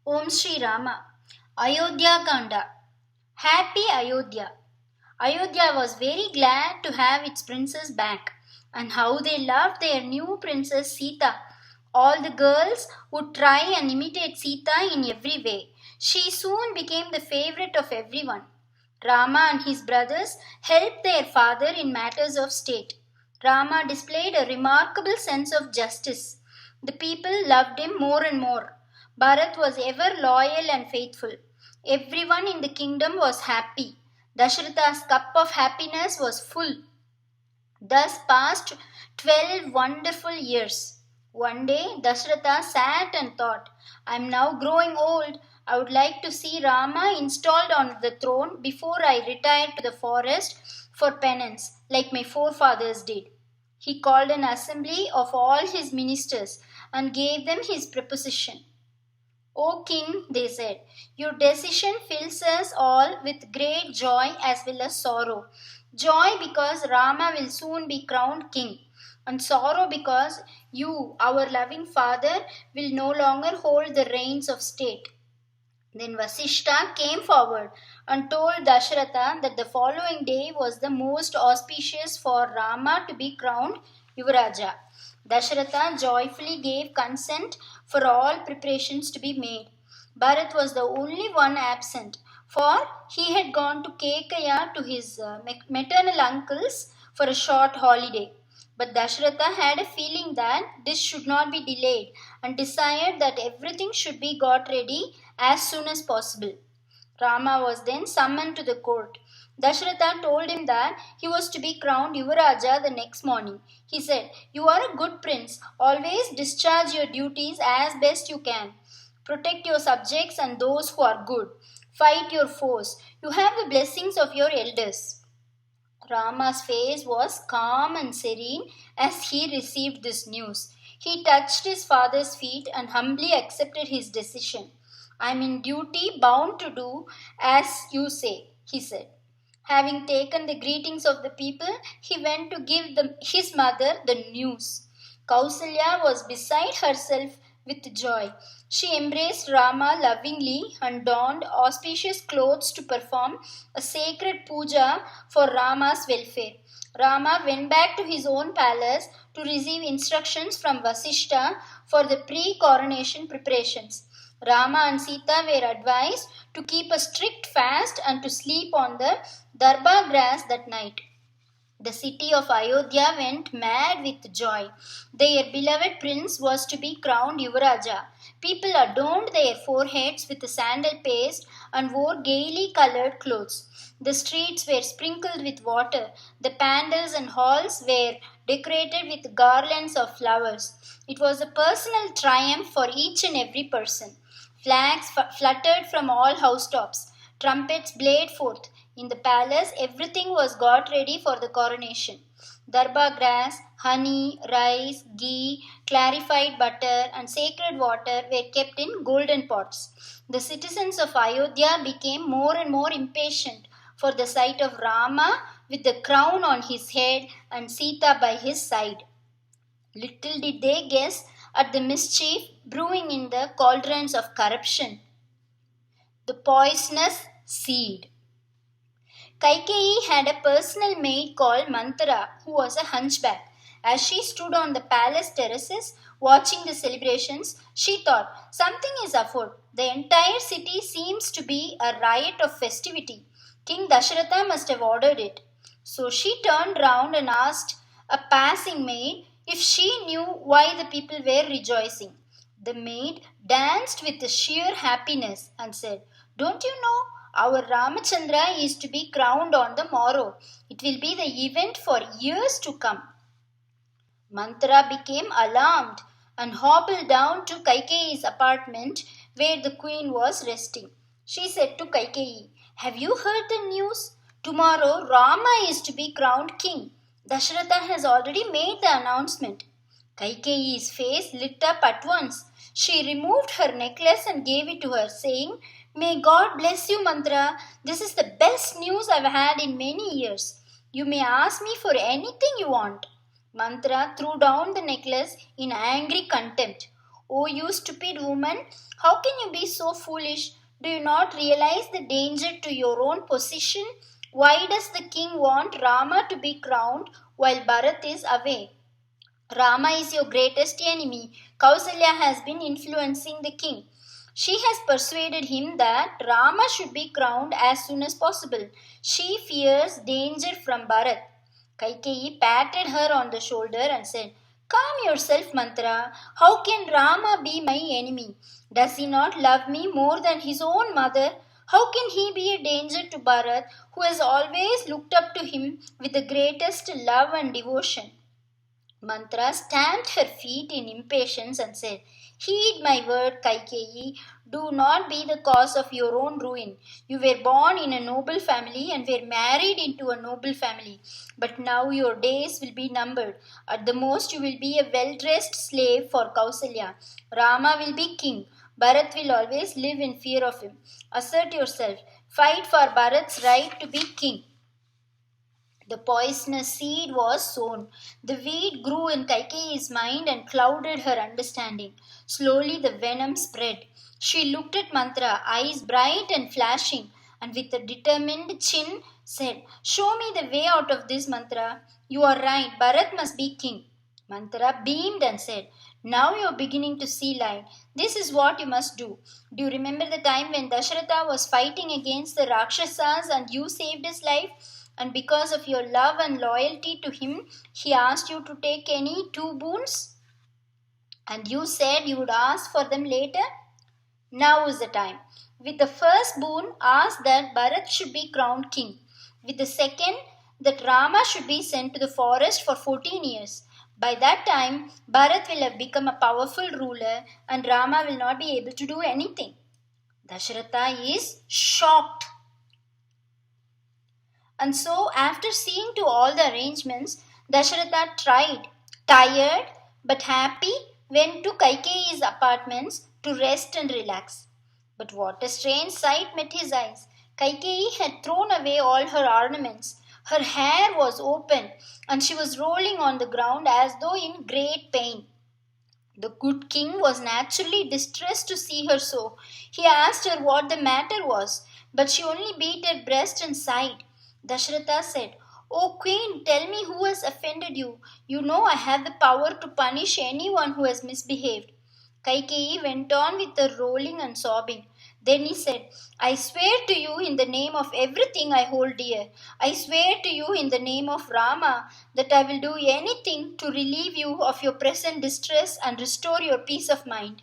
Om Shri Rama. Ayodhya Kanda. Happy Ayodhya. Ayodhya was very glad to have its princess back, and how they loved their new princess Sita. All the girls would try and imitate Sita in every way. She soon became the favorite of everyone. Rama and his brothers helped their father in matters of state. Rama displayed a remarkable sense of justice. The people loved him more and more. Bharat was ever loyal and faithful. Everyone in the kingdom was happy. Dashratha's cup of happiness was full. Thus passed 12 wonderful years. One day, Dashratha sat and thought, I am now growing old. I would like to see Rama installed on the throne before I retire to the forest for penance, like my forefathers did. He called an assembly of all his ministers and gave them his proposition. O king, they said, your decision fills us all with great joy as well as sorrow. Joy because Rama will soon be crowned king, and sorrow because you, our loving father, will no longer hold the reins of state. Then Vasishta came forward and told Dasharatha that the following day was the most auspicious for Rama to be crowned Yuvaraja. Dasharatha joyfully gave consent for all preparations to be made. Bharat was the only one absent, for he had gone to Kekaya to his maternal uncle's for a short holiday. But Dasharatha had a feeling that this should not be delayed and desired that everything should be got ready as soon as possible. Rama was then summoned to the court. Dasharatha told him that he was to be crowned Yuvaraja the next morning. He said, you are a good prince. Always discharge your duties as best you can. Protect your subjects and those who are good. Fight your foes. You have the blessings of your elders. Rama's face was calm and serene as he received this news. He touched his father's feet and humbly accepted his decision. I am in duty bound to do as you say, he said. Having taken the greetings of the people, he went to give his mother the news. Kausalya was beside herself with joy. She embraced Rama lovingly and donned auspicious clothes to perform a sacred puja for Rama's welfare. Rama went back to his own palace to receive instructions from Vasishta for the pre coronation preparations. Rama and Sita were advised to keep a strict fast and to sleep on the darba grass that night. The city of Ayodhya went mad with joy. Their beloved prince was to be crowned Yuvaraja. People adorned their foreheads with sandal paste and wore gaily colored clothes. The streets were sprinkled with water. The pandals and halls were decorated with garlands of flowers. It was a personal triumph for each and every person. Flags fluttered from all housetops. Trumpets blared forth. In the palace, everything was got ready for the coronation. Darba grass, honey, rice, ghee, clarified butter, and sacred water were kept in golden pots. The citizens of Ayodhya became more and more impatient for the sight of Rama with the crown on his head and Sita by his side. Little did they guess at the mischief brewing in the cauldrons of corruption. The poisonous seed. Kaikeyi had a personal maid called Manthara, who was a hunchback. As she stood on the palace terraces watching the celebrations, she thought, something is afoot. The entire city seems to be a riot of festivity. King Dasharatha must have ordered it. So she turned round and asked a passing maid if she knew why the people were rejoicing. The maid danced with sheer happiness and said, don't you know? Our Ramachandra is to be crowned on the morrow. It will be the event for years to come. Manthara became alarmed and hobbled down to Kaikeyi's apartment where the queen was resting. She said to Kaikeyi, have you heard the news? Tomorrow Rama is to be crowned king. Dasharatha has already made the announcement. Kaikeyi's face lit up at once. She removed her necklace and gave it to her, saying, may God bless you, Manthara. This is the best news I've had in many years. You may ask me for anything you want. Manthara threw down the necklace in angry contempt. "Oh, you stupid woman, how can you be so foolish? Do you not realize the danger to your own position? Why does the king want Rama to be crowned while Bharat is away? Rama is your greatest enemy. Kausalya has been influencing the king. She has persuaded him that Rama should be crowned as soon as possible. She fears danger from Bharat." Kaikeyi patted her on the shoulder and said, "Calm yourself, Mantra. How can Rama be my enemy? Does he not love me more than his own mother? How can he be a danger to Bharat, who has always looked up to him with the greatest love and devotion?" Mantra stamped her feet in impatience and said, "Heed my word, Kaikeyi. Do not be the cause of your own ruin. You were born in a noble family and were married into a noble family. But now your days will be numbered. At the most, you will be a well dressed slave for Kausalya. Rama will be king. Bharat will always live in fear of him. Assert yourself. Fight for Bharat's right to be king." The poisonous seed was sown. The weed grew in Kaikeyi's mind and clouded her understanding. Slowly the venom spread. She looked at Mantra, eyes bright and flashing, and with a determined chin said, "Show me the way out of this, Mantra. You are right, Bharat must be king." Mantra beamed and said, "Now you are beginning to see light. This is what you must do. Do you remember the time when Dasharatha was fighting against the Rakshasas and you saved his life? And because of your love and loyalty to him, he asked you to take any two boons? And you said you would ask for them later? Now is the time. With the first boon, ask that Bharat should be crowned king. With the second, that Rama should be sent to the forest for 14 years. By that time, Bharat will have become a powerful ruler and Rama will not be able to do anything." Dasharatha is shocked. And so, after seeing to all the arrangements, Dasharatha tired but happy, went to Kaikeyi's apartments to rest and relax. But what a strange sight met his eyes. Kaikeyi had thrown away all her ornaments. Her hair was open and she was rolling on the ground as though in great pain. The good king was naturally distressed to see her so. He asked her what the matter was, but she only beat her breast and sighed. Dasharatha said, "O queen, tell me who has offended you. You know I have the power to punish anyone who has misbehaved." Kaikeyi went on with her rolling and sobbing. Then he said, "I swear to you in the name of everything I hold dear, I swear to you in the name of Rama, that I will do anything to relieve you of your present distress and restore your peace of mind."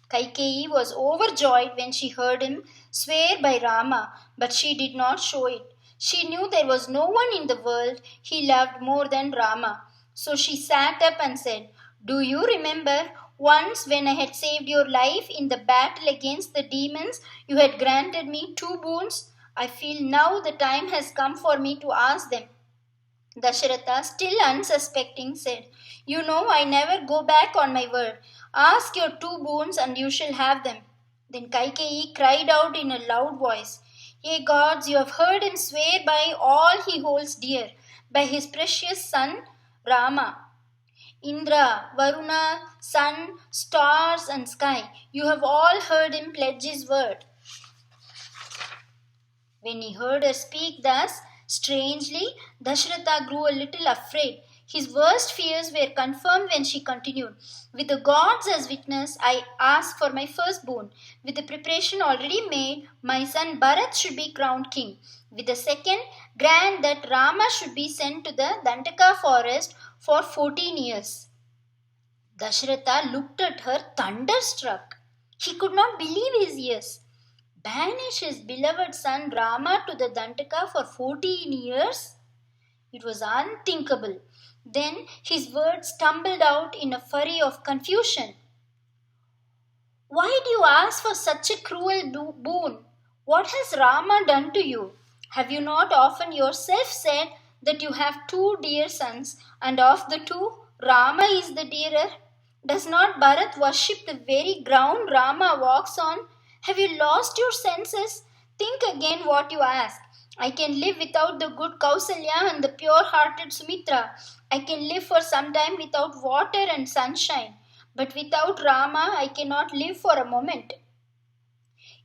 Kaikeyi was overjoyed when she heard him swear by Rama, but she did not show it. She knew there was no one in the world he loved more than Rama. So she sat up and said, "Do you remember once when I had saved your life in the battle against the demons, you had granted me two boons? I feel now the time has come for me to ask them." Dasharatha, still unsuspecting, said, "You know I never go back on my word. Ask your two boons and you shall have them." Then Kaikeyi cried out in a loud voice, "Ye gods, you have heard him swear by all he holds dear, by his precious son Rama. Indra, Varuna, sun, stars, and sky, you have all heard him pledge his word." When he heard her speak thus strangely, Dasharatha grew a little afraid. His worst fears were confirmed when she continued, "With the gods as witness, I ask for my first boon. With the preparation already made, my son Bharat should be crowned king. With the second, grant that Rama should be sent to the Dandaka forest for 14 years. Dasharatha looked at her thunderstruck. He could not believe his ears. Banish his beloved son Rama to the Dandaka for 14 years? It was unthinkable. Then his words stumbled out in a flurry of confusion. "Why do you ask for such a cruel boon? What has Rama done to you? Have you not often yourself said that you have two dear sons, and of the two, Rama is the dearer? Does not Bharat worship the very ground Rama walks on? Have you lost your senses? Think again what you ask. I can live without the good Kausalya and the pure-hearted Sumitra. I can live for some time without water and sunshine. But without Rama, I cannot live for a moment.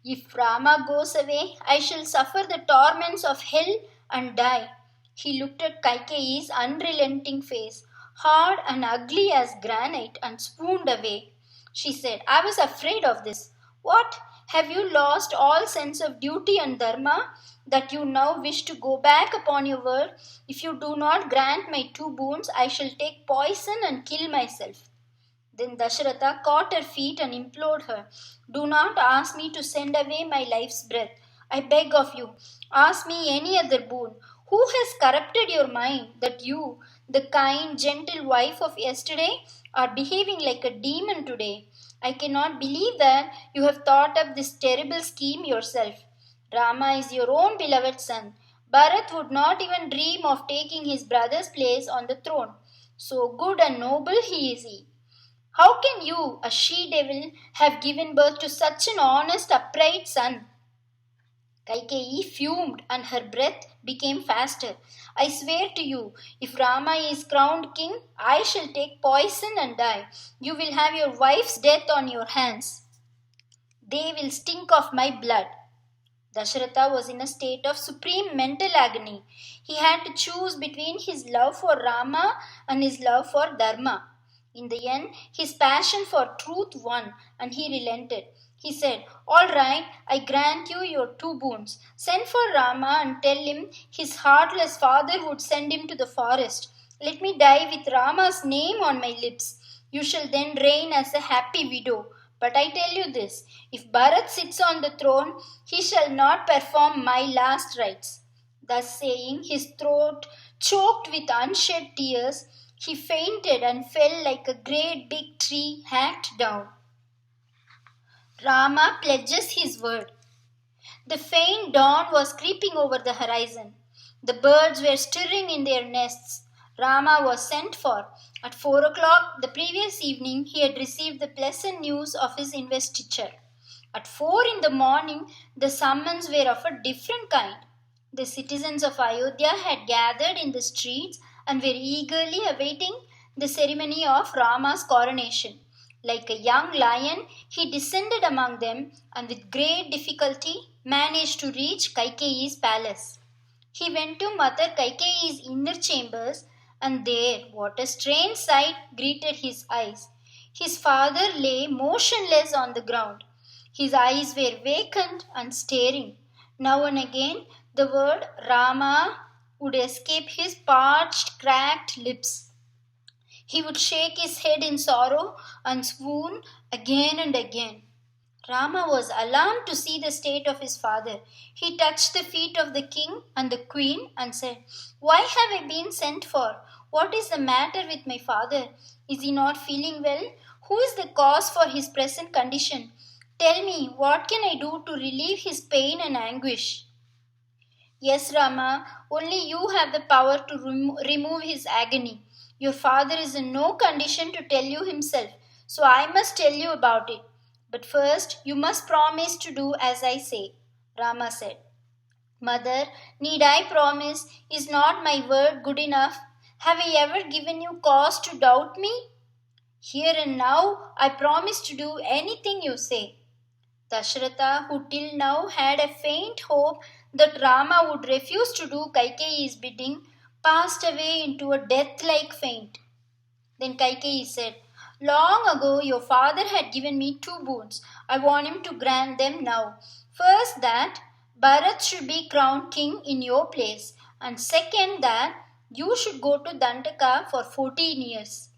If Rama goes away, I shall suffer the torments of hell and die. He looked at Kaikeyi's unrelenting face, hard and ugly as granite, and swooned away. She said, I was afraid of this. What? Have you lost all sense of duty and dharma, that you now wish to go back upon your word? If you do not grant my two boons, I shall take poison and kill myself. Then Dasharatha caught her feet and implored her, do not ask me to send away my life's breath. I beg of you, ask me any other boon. Who has corrupted your mind that you, the kind, gentle wife of yesterday, are behaving like a demon today? I cannot believe that you have thought up this terrible scheme yourself. Rama is your own beloved son. Bharat would not even dream of taking his brother's place on the throne. So good and noble he is he. How can you, a she-devil, have given birth to such an honest, upright son? Kaikeyi fumed and her breath became faster. I swear to you, if Rama is crowned king, I shall take poison and die. You will have your wife's death on your hands. They will stink of my blood. Dasharatha was in a state of supreme mental agony. He had to choose between his love for Rama and his love for Dharma. In the end, his passion for truth won and he relented. He said, all right, I grant you your two boons. Send for Rama and tell him his heartless father would send him to the forest. Let me die with Rama's name on my lips. You shall then reign as a happy widow. But I tell you this, if Bharat sits on the throne, he shall not perform my last rites. Thus saying, his throat choked with unshed tears, he fainted and fell like a great big tree hacked down. Rama pledges his word. The faint dawn was creeping over the horizon. The birds were stirring in their nests. Rama was sent for. At 4 o'clock the previous evening, he had received the pleasant news of his investiture. At 4 in the morning, the summons were of a different kind. The citizens of Ayodhya had gathered in the streets and were eagerly awaiting the ceremony of Rama's coronation. Like a young lion, he descended among them and with great difficulty managed to reach Kaikeyi's palace. He went to Mother Kaikeyi's inner chambers, and there what a strange sight greeted his eyes. His father lay motionless on the ground. His eyes were vacant and staring. Now and again the word Rama would escape his parched, cracked lips. He would shake his head in sorrow and swoon again and again. Rama was alarmed to see the state of his father. He touched the feet of the king and the queen and said, why have I been sent for? What is the matter with my father? Is he not feeling well? Who is the cause for his present condition? Tell me, what can I do to relieve his pain and anguish? Yes, Rama, only you have the power to remove his agony. Your father is in no condition to tell you himself, so I must tell you about it. But first, you must promise to do as I say, Rama said. Mother, need I promise? Is not my word good enough? Have I ever given you cause to doubt me? Here and now, I promise to do anything you say. Dasharatha, who till now had a faint hope that Rama would refuse to do Kaikeyi's bidding, passed away into a death-like faint. Then Kaikeyi said, long ago your father had given me two boons. I want him to grant them now. First, that Bharat should be crowned king in your place, and second, that you should go to Dandaka for 14 years.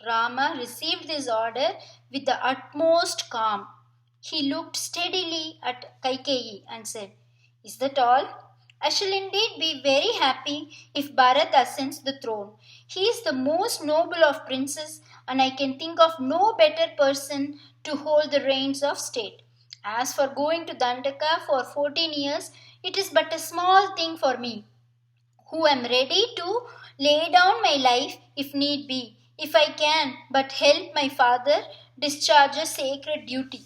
Rama received this order with the utmost calm. He looked steadily at Kaikeyi and said, is that all? I shall indeed be very happy if Bharat ascends the throne. He is the most noble of princes, and I can think of no better person to hold the reins of state. As for going to Dandaka for 14 years, it is but a small thing for me, who am ready to lay down my life if need be, if I can but help my father discharge a sacred duty.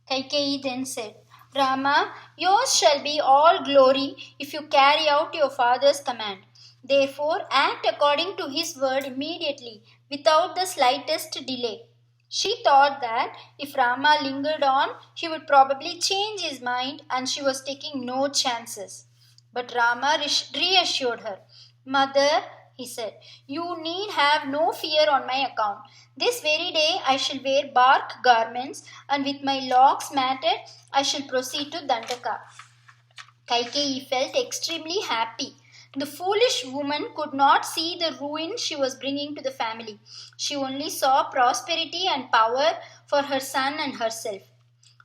Kaikeyi then said, Rama, yours shall be all glory if you carry out your father's command. Therefore, act according to his word immediately, without the slightest delay. She thought that if Rama lingered on, he would probably change his mind and she was taking no chances. But Rama reassured her. Mother, he said, you need have no fear on my account. This very day I shall wear bark garments and with my locks matted I shall proceed to Dandaka. Kaikeyi felt extremely happy. The foolish woman could not see the ruin she was bringing to the family. She only saw prosperity and power for her son and herself.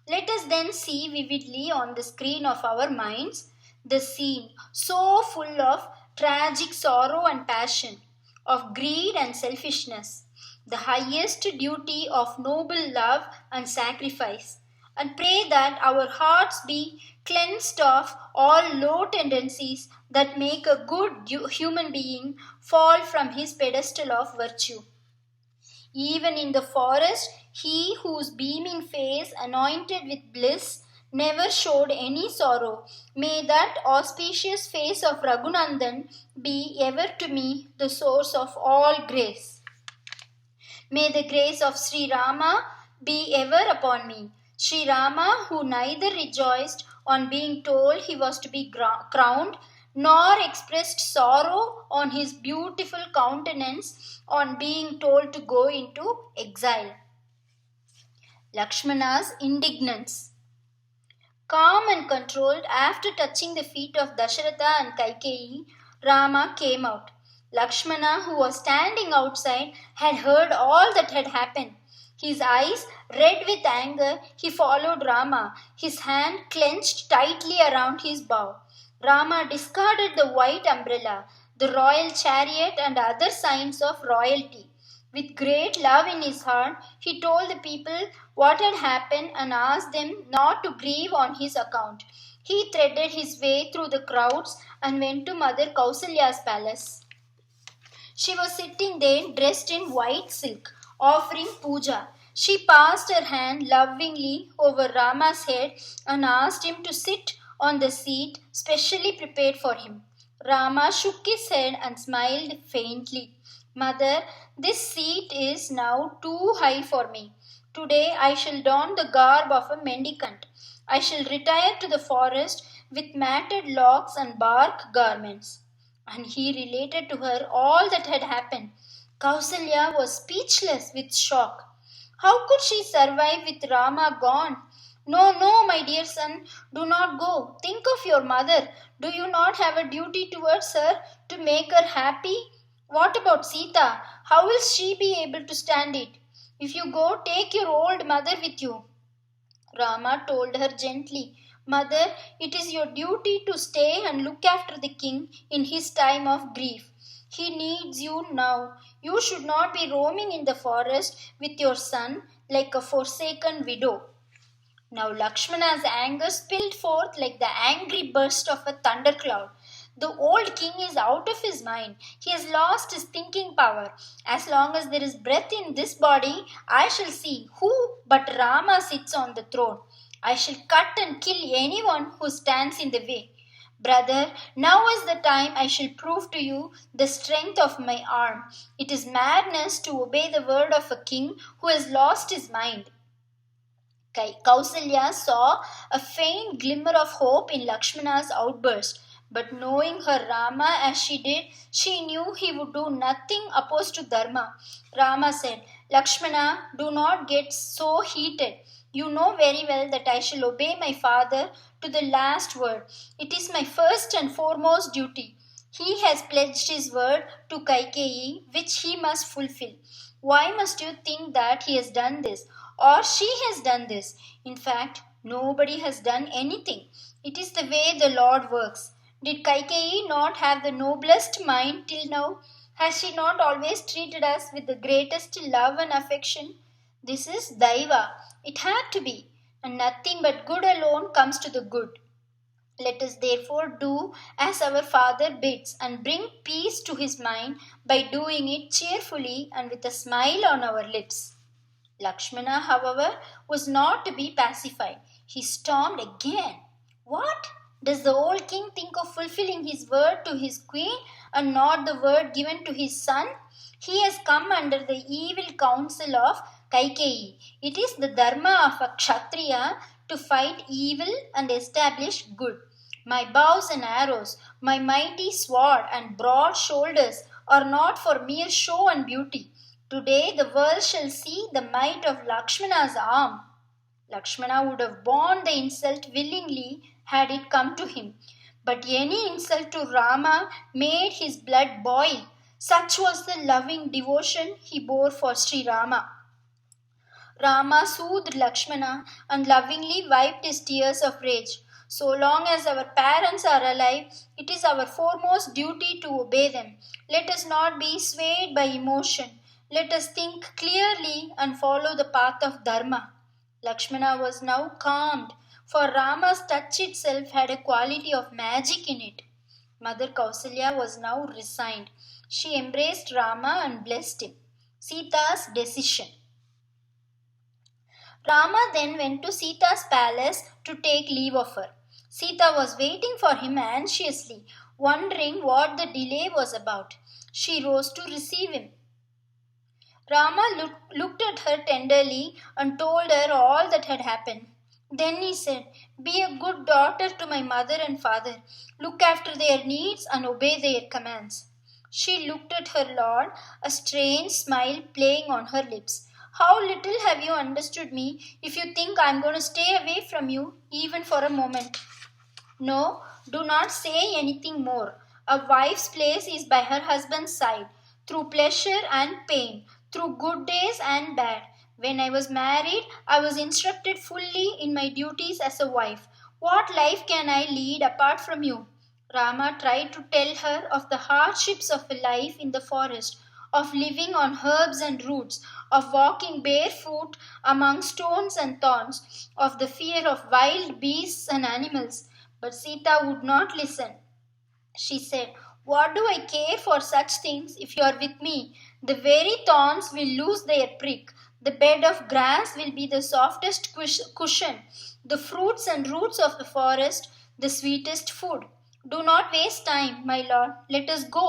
Let us then see vividly on the screen of our minds the scene so full of tragic sorrow and passion, of greed and selfishness, the highest duty of noble love and sacrifice, and pray that our hearts be cleansed of all low tendencies that make a good human being fall from his pedestal of virtue. Even in the forest, he whose beaming face, anointed with bliss, never showed any sorrow. May that auspicious face of Raghunandan be ever to me the source of all grace. May the grace of Sri Rama be ever upon me. Sri Rama, who neither rejoiced on being told he was to be crowned, nor expressed sorrow on his beautiful countenance on being told to go into exile. Lakshmana's indignance. Calm and controlled, after touching the feet of Dasharatha and Kaikeyi, Rama came out. Lakshmana, who was standing outside, had heard all that had happened. His eyes red with anger, he followed Rama, his hand clenched tightly around his bow. Rama discarded the white umbrella, the royal chariot, and other signs of royalty. With great love in his heart, he told the people what had happened and asked them not to grieve on his account. He threaded his way through the crowds and went to Mother Kausalya's palace. She was sitting there dressed in white silk, offering puja. She passed her hand lovingly over Rama's head and asked him to sit on the seat specially prepared for him. Rama shook his head and smiled faintly. Mother, this seat is now too high for me. Today I shall don the garb of a mendicant. I shall retire to the forest with matted locks and bark garments. And he related to her all that had happened. Kausalya was speechless with shock. How could she survive with Rama gone? No, no, my dear son, do not go. Think of your mother. Do you not have a duty towards her to make her happy? What about Sita? How will she be able to stand it? If you go, take your old mother with you. Rama told her gently, Mother, it is your duty to stay and look after the king in his time of grief. He needs you now. You should not be roaming in the forest with your son like a forsaken widow. Now Lakshmana's anger spilled forth like the angry burst of a thundercloud. The old king is out of his mind. He has lost his thinking power. As long as there is breath in this body, I shall see who but Rama sits on the throne. I shall cut and kill anyone who stands in the way. Brother, now is the time I shall prove to you the strength of my arm. It is madness to obey the word of a king who has lost his mind. Kausalya saw a faint glimmer of hope in Lakshmana's outburst. But knowing her Rama as she did, she knew he would do nothing opposed to Dharma. Rama said, Lakshmana, do not get so heated. You know very well that I shall obey my father to the last word. It is my first and foremost duty. He has pledged his word to Kaikeyi, which he must fulfill. Why must you think that he has done this, or she has done this? In fact, nobody has done anything. It is the way the Lord works. Did Kaikeyi not have the noblest mind till now? Has she not always treated us with the greatest love and affection? This is Daiva. It had to be, and nothing but good alone comes to the good. Let us therefore do as our Father bids and bring peace to his mind by doing it cheerfully and with a smile on our lips. Lakshmana, however, was not to be pacified. He stormed again. What? Does the old king think of fulfilling his word to his queen and not the word given to his son? He has come under the evil counsel of Kaikeyi. It is the dharma of a Kshatriya to fight evil and establish good. My bows and arrows, my mighty sword and broad shoulders are not for mere show and beauty. Today the world shall see the might of Lakshmana's arm. Lakshmana would have borne the insult willingly had it come to him. But any insult to Rama made his blood boil. Such was the loving devotion he bore for Sri Rama. Rama soothed Lakshmana and lovingly wiped his tears of rage. So long as our parents are alive, it is our foremost duty to obey them. Let us not be swayed by emotion. Let us think clearly and follow the path of Dharma. Lakshmana was now calmed, for Rama's touch itself had a quality of magic in it. Mother Kausalya was now resigned. She embraced Rama and blessed him. Sita's decision. Rama then went to Sita's palace to take leave of her. Sita was waiting for him anxiously, wondering what the delay was about. She rose to receive him. Rama looked at her tenderly and told her all that had happened. Then he said, "Be a good daughter to my mother and father. Look after their needs and obey their commands." She looked at her lord, a strange smile playing on her lips. "How little have you understood me if you think I am going to stay away from you even for a moment." "No, do not say anything more. A wife's place is by her husband's side, through pleasure and pain, through good days and bad. When I was married, I was instructed fully in my duties as a wife. What life can I lead apart from you?" Rama tried to tell her of the hardships of a life in the forest, of living on herbs and roots, of walking barefoot among stones and thorns, of the fear of wild beasts and animals. But Sita would not listen. She said, "What do I care for such things if you are with me? The very thorns will lose their prick. The bed of grass will be the softest cushion. The fruits and roots of the forest, the sweetest food. Do not waste time, my lord. Let us go."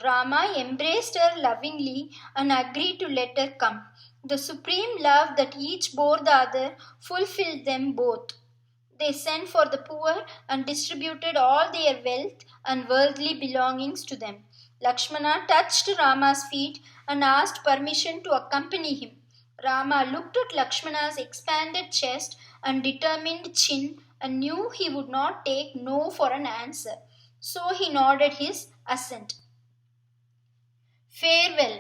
Rama embraced her lovingly and agreed to let her come. The supreme love that each bore the other fulfilled them both. They sent for the poor and distributed all their wealth and worldly belongings to them. Lakshmana touched Rama's feet and asked permission to accompany him. Rama looked at Lakshmana's expanded chest and determined chin and knew he would not take no for an answer. So he nodded his assent. Farewell.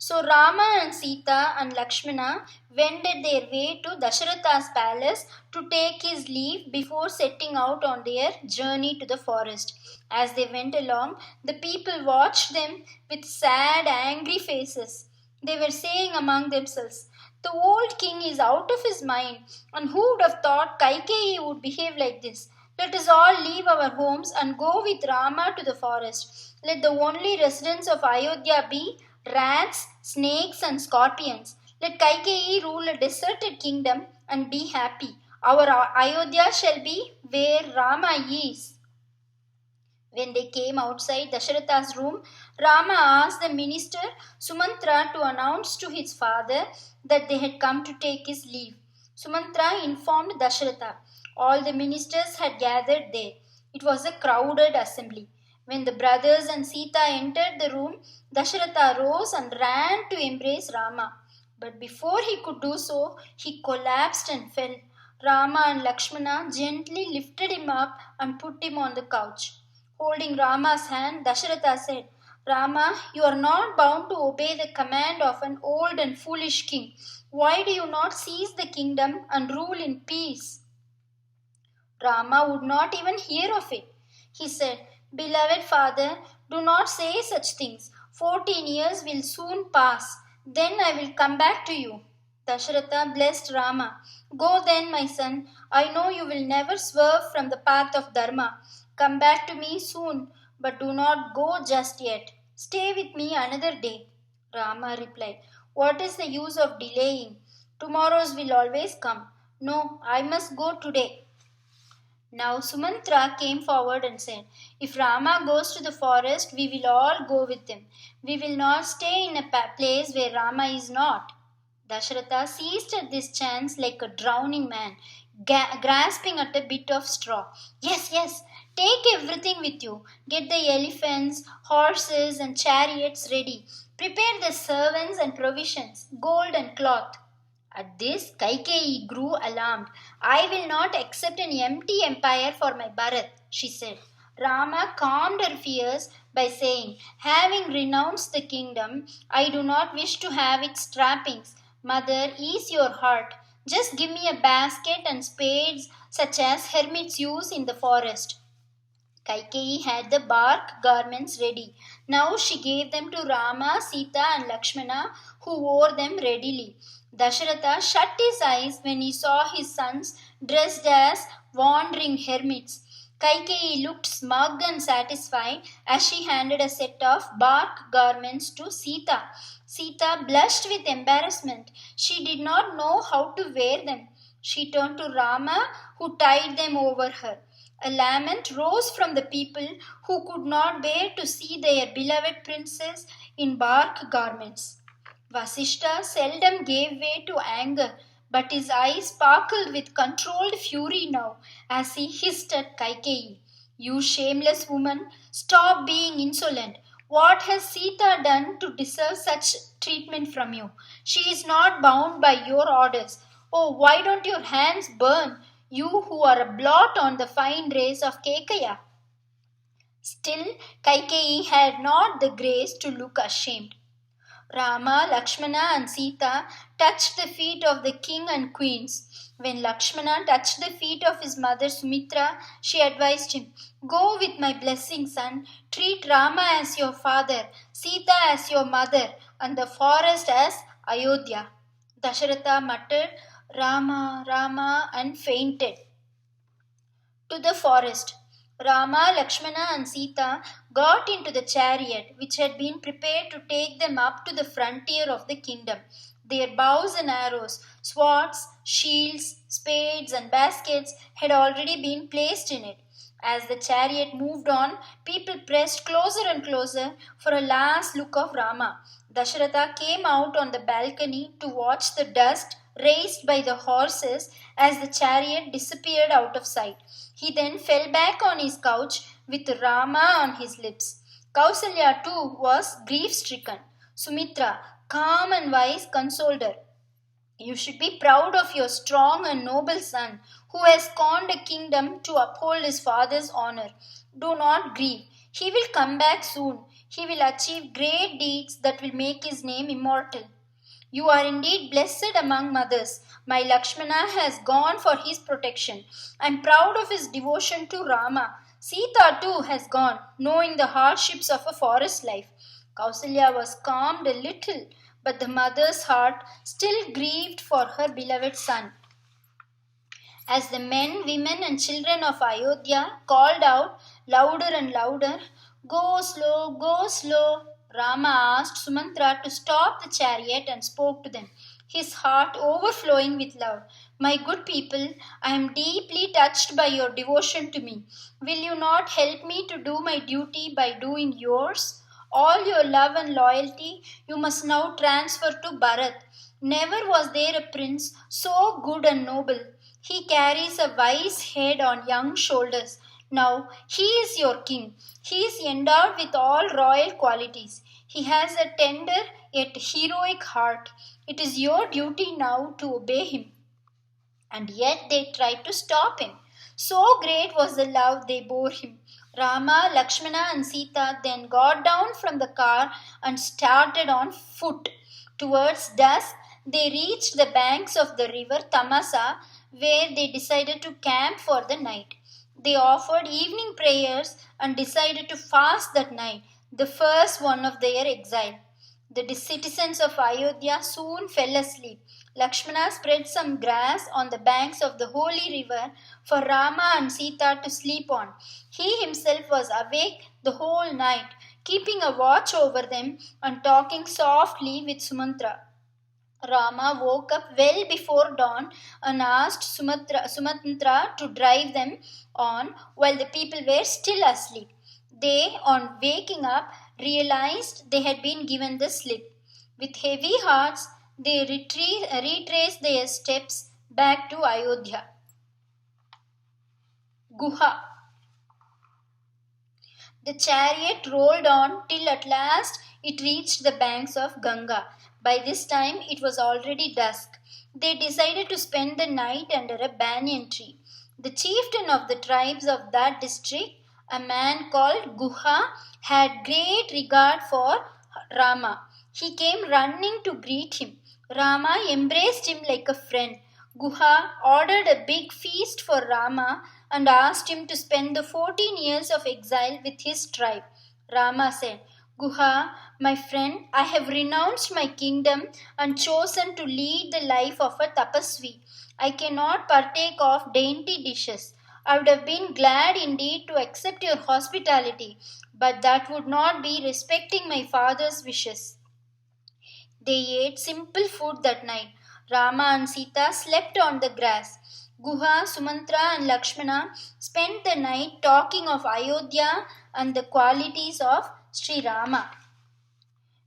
So Rama and Sita and Lakshmana wended their way to Dasharatha's palace to take his leave before setting out on their journey to the forest. As they went along, the people watched them with sad, angry faces. They were saying among themselves, "The old king is out of his mind, and who would have thought Kaikeyi would behave like this? Let us all leave our homes and go with Rama to the forest. Let the only residents of Ayodhya be rats, snakes, and scorpions. Let Kaikeyi rule a deserted kingdom and be happy. Our Ayodhya shall be where Rama is." When they came outside Dasharatha's room, Rama asked the minister Sumantra to announce to his father that they had come to take his leave. Sumantra informed Dasharatha. All the ministers had gathered there. It was a crowded assembly. When the brothers and Sita entered the room, Dasharatha rose and ran to embrace Rama. But before he could do so, he collapsed and fell. Rama and Lakshmana gently lifted him up and put him on the couch. Holding Rama's hand, Dasharatha said, "Rama, you are not bound to obey the command of an old and foolish king. Why do you not seize the kingdom and rule in peace?" Rama would not even hear of it. He said, "Beloved father, do not say such things. 14 years will soon pass. Then I will come back to you." Dasharatha blessed Rama. "Go then, my son. I know you will never swerve from the path of Dharma. Come back to me soon, but do not go just yet. Stay with me another day." Rama replied, "What is the use of delaying? Tomorrows will always come. No, I must go today." Now Sumantra came forward and said, "If Rama goes to the forest, we will all go with him. We will not stay in a place where Rama is not." Dasharatha seized at this chance like a drowning man, grasping at a bit of straw. "Yes, yes, take everything with you. Get the elephants, horses, and chariots ready. Prepare the servants and provisions, gold and cloth." At this, Kaikeyi grew alarmed. "I will not accept an empty empire for my Bharat," she said. Rama calmed her fears by saying, "Having renounced the kingdom, I do not wish to have its trappings. Mother, ease your heart. Just give me a basket and spades such as hermits use in the forest." Kaikeyi had the bark garments ready. Now she gave them to Rama, Sita, and Lakshmana, who wore them readily. Dasharatha shut his eyes when he saw his sons dressed as wandering hermits. Kaikeyi looked smug and satisfied as she handed a set of bark garments to Sita. Sita blushed with embarrassment. She did not know how to wear them. She turned to Rama, who tied them over her. A lament rose from the people who could not bear to see their beloved princess in bark garments. Vasishta seldom gave way to anger, but his eyes sparkled with controlled fury now as he hissed at Kaikeyi. "You shameless woman, stop being insolent. What has Sita done to deserve such treatment from you? She is not bound by your orders. Oh, why don't your hands burn, you who are a blot on the fine race of Kekaya?" Still, Kaikeyi had not the grace to look ashamed. Rama, Lakshmana, and Sita touched the feet of the king and queens. When Lakshmana touched the feet of his mother Sumitra, she advised him, "Go with my blessing, son. Treat Rama as your father, Sita as your mother, and the forest as Ayodhya." Dasharatha muttered, "Rama, Rama," and fainted. To the forest. Rama, Lakshmana, and Sita got into the chariot which had been prepared to take them up to the frontier of the kingdom. Their bows and arrows, swords, shields, spades, and baskets had already been placed in it. As the chariot moved on, people pressed closer and closer for a last look of Rama. Dasharatha came out on the balcony to watch the dust raised by the horses as the chariot disappeared out of sight. He then fell back on his couch with Rama on his lips. Kausalya too was grief-stricken. Sumitra, calm and wise, consoled her. "You should be proud of your strong and noble son who has scorned a kingdom to uphold his father's honor. Do not grieve. He will come back soon. He will achieve great deeds that will make his name immortal. You are indeed blessed among mothers. My Lakshmana has gone for his protection. I am proud of his devotion to Rama. Sita too has gone, knowing the hardships of a forest life." Kausalya was calmed a little, but the mother's heart still grieved for her beloved son. As the men, women, and children of Ayodhya called out louder and louder, "Go slow, go slow," Rama asked Sumantra to stop the chariot and spoke to them, his heart overflowing with love. "My good people, I am deeply touched by your devotion to me. Will you not help me to do my duty by doing yours? All your love and loyalty you must now transfer to Bharat. Never was there a prince so good and noble. He carries a wise head on young shoulders. Now he is your king. He is endowed with all royal qualities. He has a tender yet heroic heart. It is your duty now to obey him." And yet they tried to stop him. So great was the love they bore him. Rama, Lakshmana, and Sita then got down from the car and started on foot. Towards dusk, they reached the banks of the river Tamasa, where they decided to camp for the night. They offered evening prayers and decided to fast that night, the first one of their exile. The citizens of Ayodhya soon fell asleep. Lakshmana spread some grass on the banks of the holy river for Rama and Sita to sleep on. He himself was awake the whole night, keeping a watch over them and talking softly with Sumantra. Rama woke up well before dawn and asked Sumantra to drive them on while the people were still asleep. They, on waking up, realized they had been given the slip. With heavy hearts, they retraced their steps back to Ayodhya. Guha. The chariot rolled on till at last it reached the banks of Ganga. By this time it was already dusk. They decided to spend the night under a banyan tree. The chieftain of the tribes of that district, a man called Guha, had great regard for Rama. He came running to greet him. Rama embraced him like a friend. Guha ordered a big feast for Rama and asked him to spend the 14 years of exile with his tribe. Rama said, Guha, my friend, I have renounced my kingdom and chosen to lead the life of a tapasvi. I cannot partake of dainty dishes. I would have been glad indeed to accept your hospitality, but that would not be respecting my father's wishes. They ate simple food that night. Rama and Sita slept on the grass. Guha, Sumantra, and Lakshmana spent the night talking of Ayodhya and the qualities of Sri Rama.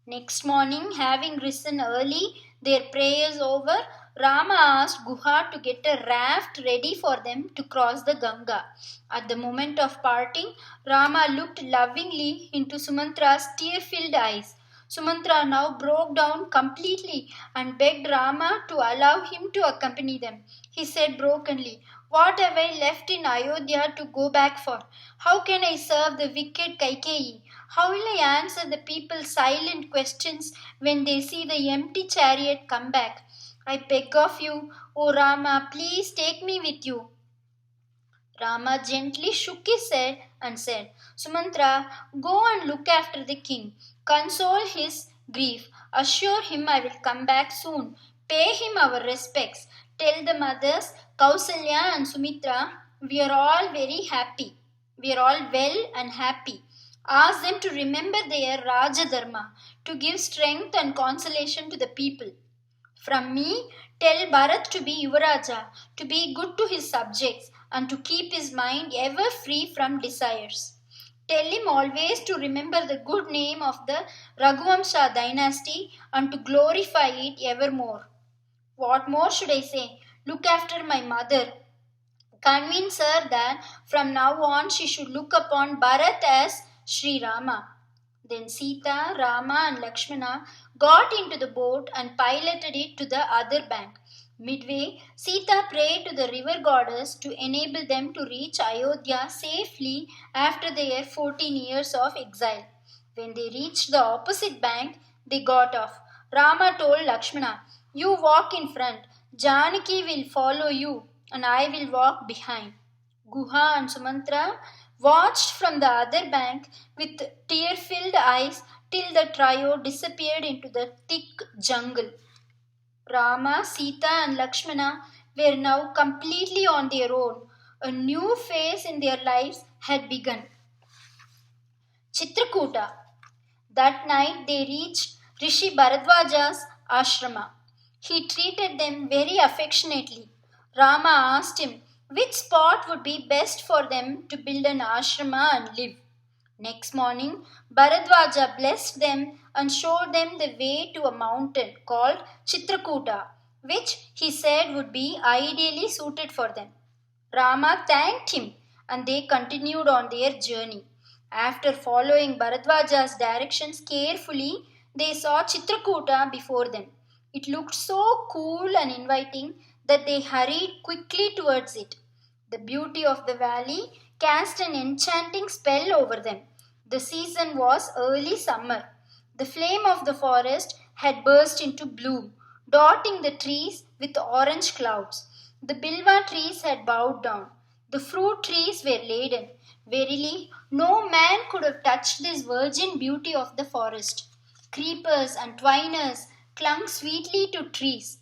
Next morning, having risen early, their prayers over, Rama asked Guha to get a raft ready for them to cross the Ganga. At the moment of parting, Rama looked lovingly into Sumantra's tear-filled eyes. Sumantra now broke down completely and begged Rama to allow him to accompany them. He said brokenly, What have I left in Ayodhya to go back for? How can I serve the wicked Kaikeyi? How will I answer the people's silent questions when they see the empty chariot come back? I beg of you, O Rama, please take me with you. Rama gently shook his head and said, Sumantra, go and look after the king. Console his grief. Assure him I will come back soon. Pay him our respects. Tell the mothers, Kausalya and Sumitra, we are all very happy. We are all well and happy. Ask them to remember their Raja Dharma, to give strength and consolation to the people. From me, tell Bharat to be Yuvaraja, to be good to his subjects, and to keep his mind ever free from desires. Tell him always to remember the good name of the Raghuvamsha dynasty and to glorify it evermore. What more should I say? Look after my mother. Convince her that from now on she should look upon Bharat as Sri Rama. Then Sita, Rama, and Lakshmana got into the boat and piloted it to the other bank. Midway, Sita prayed to the river goddess to enable them to reach Ayodhya safely after their 14 years of exile. When they reached the opposite bank, they got off. Rama told Lakshmana, You walk in front, Janaki will follow you, and I will walk behind. Guha and Sumantra watched from the other bank with tear-filled eyes till the trio disappeared into the thick jungle. Rama, Sita, and Lakshmana were now completely on their own. A new phase in their lives had begun. Chitrakuta. That night they reached Rishi Bharadwaja's ashrama. He treated them very affectionately. Rama asked him which spot would be best for them to build an ashrama and live. Next morning, Bharadwaja blessed them and showed them the way to a mountain called Chitrakuta, which he said would be ideally suited for them. Rama thanked him and they continued on their journey. After following Bharadwaja's directions carefully, they saw Chitrakuta before them. It looked so cool and inviting that they hurried quickly towards it. The beauty of the valley cast an enchanting spell over them. The season was early summer. The flame of the forest had burst into bloom, dotting the trees with orange clouds. The bilva trees had bowed down. The fruit trees were laden. Verily, no man could have touched this virgin beauty of the forest. Creepers and twiners clung sweetly to trees.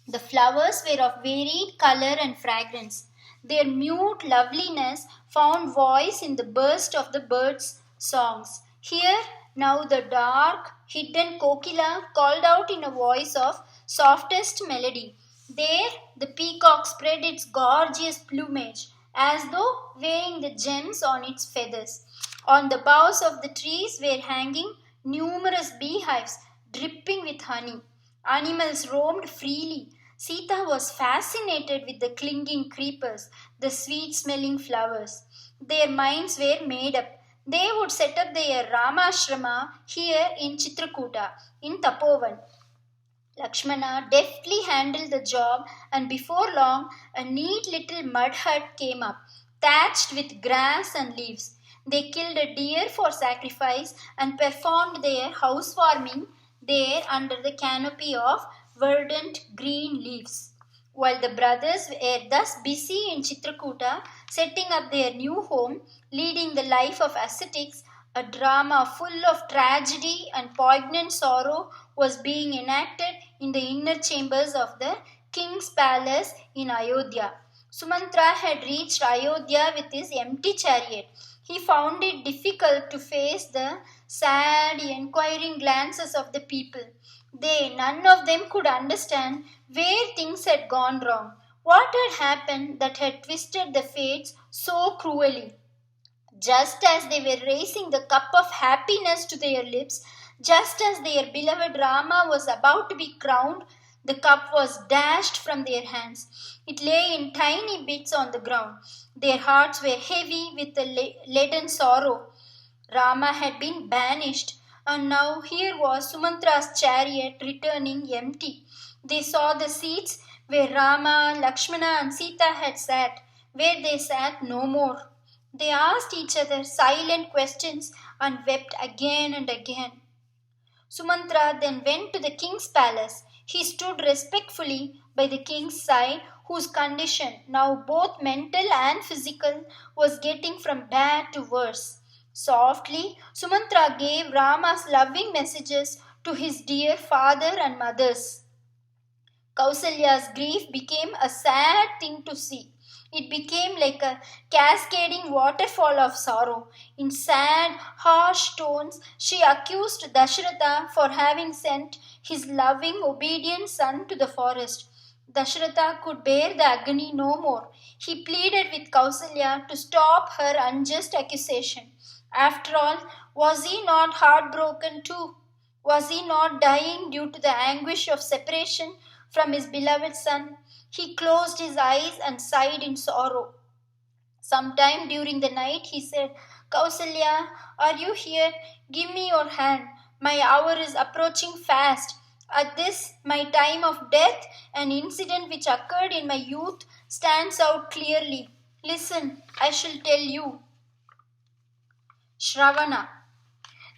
The flowers were of varied color and fragrance. Their mute loveliness found voice in the burst of the birds' songs. Here, now the dark, hidden kokila called out in a voice of softest melody. There, the peacock spread its gorgeous plumage as though weighing the gems on its feathers. On the boughs of the trees were hanging numerous beehives dripping with honey. Animals roamed freely. Sita was fascinated with the clinging creepers, the sweet smelling flowers. Their minds were made up. They would set up their Ramashrama here in Chitrakuta, in Tapovan. Lakshmana deftly handled the job, and before long a neat little mud hut came up, thatched with grass and leaves. They killed a deer for sacrifice and performed their housewarming there under the canopy of verdant green leaves. While the brothers were thus busy in Chitrakuta, setting up their new home, leading the life of ascetics, a drama full of tragedy and poignant sorrow was being enacted in the inner chambers of the king's palace in Ayodhya. Sumantra had reached Ayodhya with his empty chariot. He found it difficult to face the sad, inquiring glances of the people. None of them could understand where things had gone wrong. What had happened that had twisted the fates so cruelly? Just as they were raising the cup of happiness to their lips, just as their beloved Rama was about to be crowned, the cup was dashed from their hands. It lay in tiny bits on the ground. Their hearts were heavy with a leaden sorrow. Rama had been banished, and now here was Sumantra's chariot returning empty. They saw the seats where Rama, Lakshmana, and Sita had sat, where they sat no more. They asked each other silent questions and wept again and again. Sumantra then went to the king's palace. He stood respectfully by the king's side, whose condition, now both mental and physical, was getting from bad to worse. Softly, Sumantra gave Rama's loving messages to his dear father and mothers. Kausalya's grief became a sad thing to see. It became like a cascading waterfall of sorrow. In sad, harsh tones, she accused Dashratha for having sent his loving, obedient son to the forest. Dashratha could bear the agony no more. He pleaded with Kausalya to stop her unjust accusation. After all, was he not heartbroken too? Was he not dying due to the anguish of separation from his beloved son? He closed his eyes and sighed in sorrow. Sometime during the night he said, Kausalya, are you here? Give me your hand. My hour is approaching fast. At this, my time of death, an incident which occurred in my youth stands out clearly. Listen, I shall tell you. Shravana.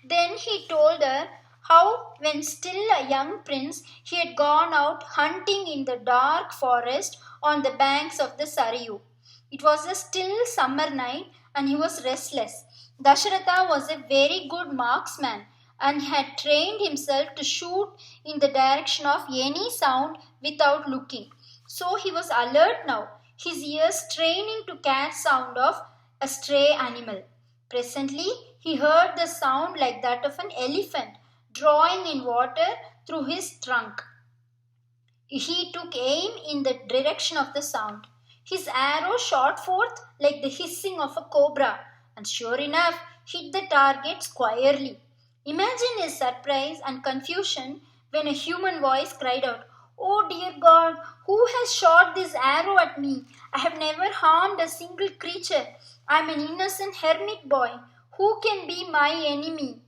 Then he told her how, when still a young prince, he had gone out hunting in the dark forest on the banks of the Sarayu. It was a still summer night and he was restless. Dasharatha was a very good marksman and had trained himself to shoot in the direction of any sound without looking. So he was alert now, his ears straining to catch sound of a stray animal. Presently, he heard the sound like that of an elephant drawing in water through his trunk. He took aim in the direction of the sound. His arrow shot forth like the hissing of a cobra and sure enough hit the target squarely. Imagine his surprise and confusion when a human voice cried out, Oh dear God, who has shot this arrow at me? I have never harmed a single creature. I am an innocent hermit boy. Who can be my enemy?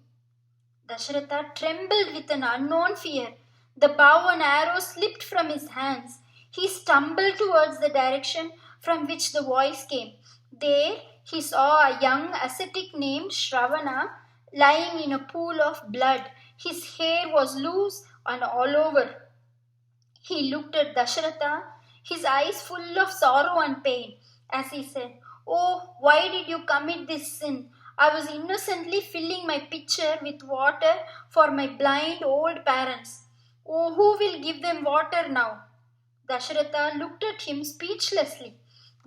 Dasharatha trembled with an unknown fear. The bow and arrow slipped from his hands. He stumbled towards the direction from which the voice came. There he saw a young ascetic named Shravana lying in a pool of blood. His hair was loose and all over. He looked at Dasharatha, his eyes full of sorrow and pain, as he said, Oh, why did you commit this sin? I was innocently filling my pitcher with water for my blind old parents. Oh, who will give them water now? Dasharatha looked at him speechlessly.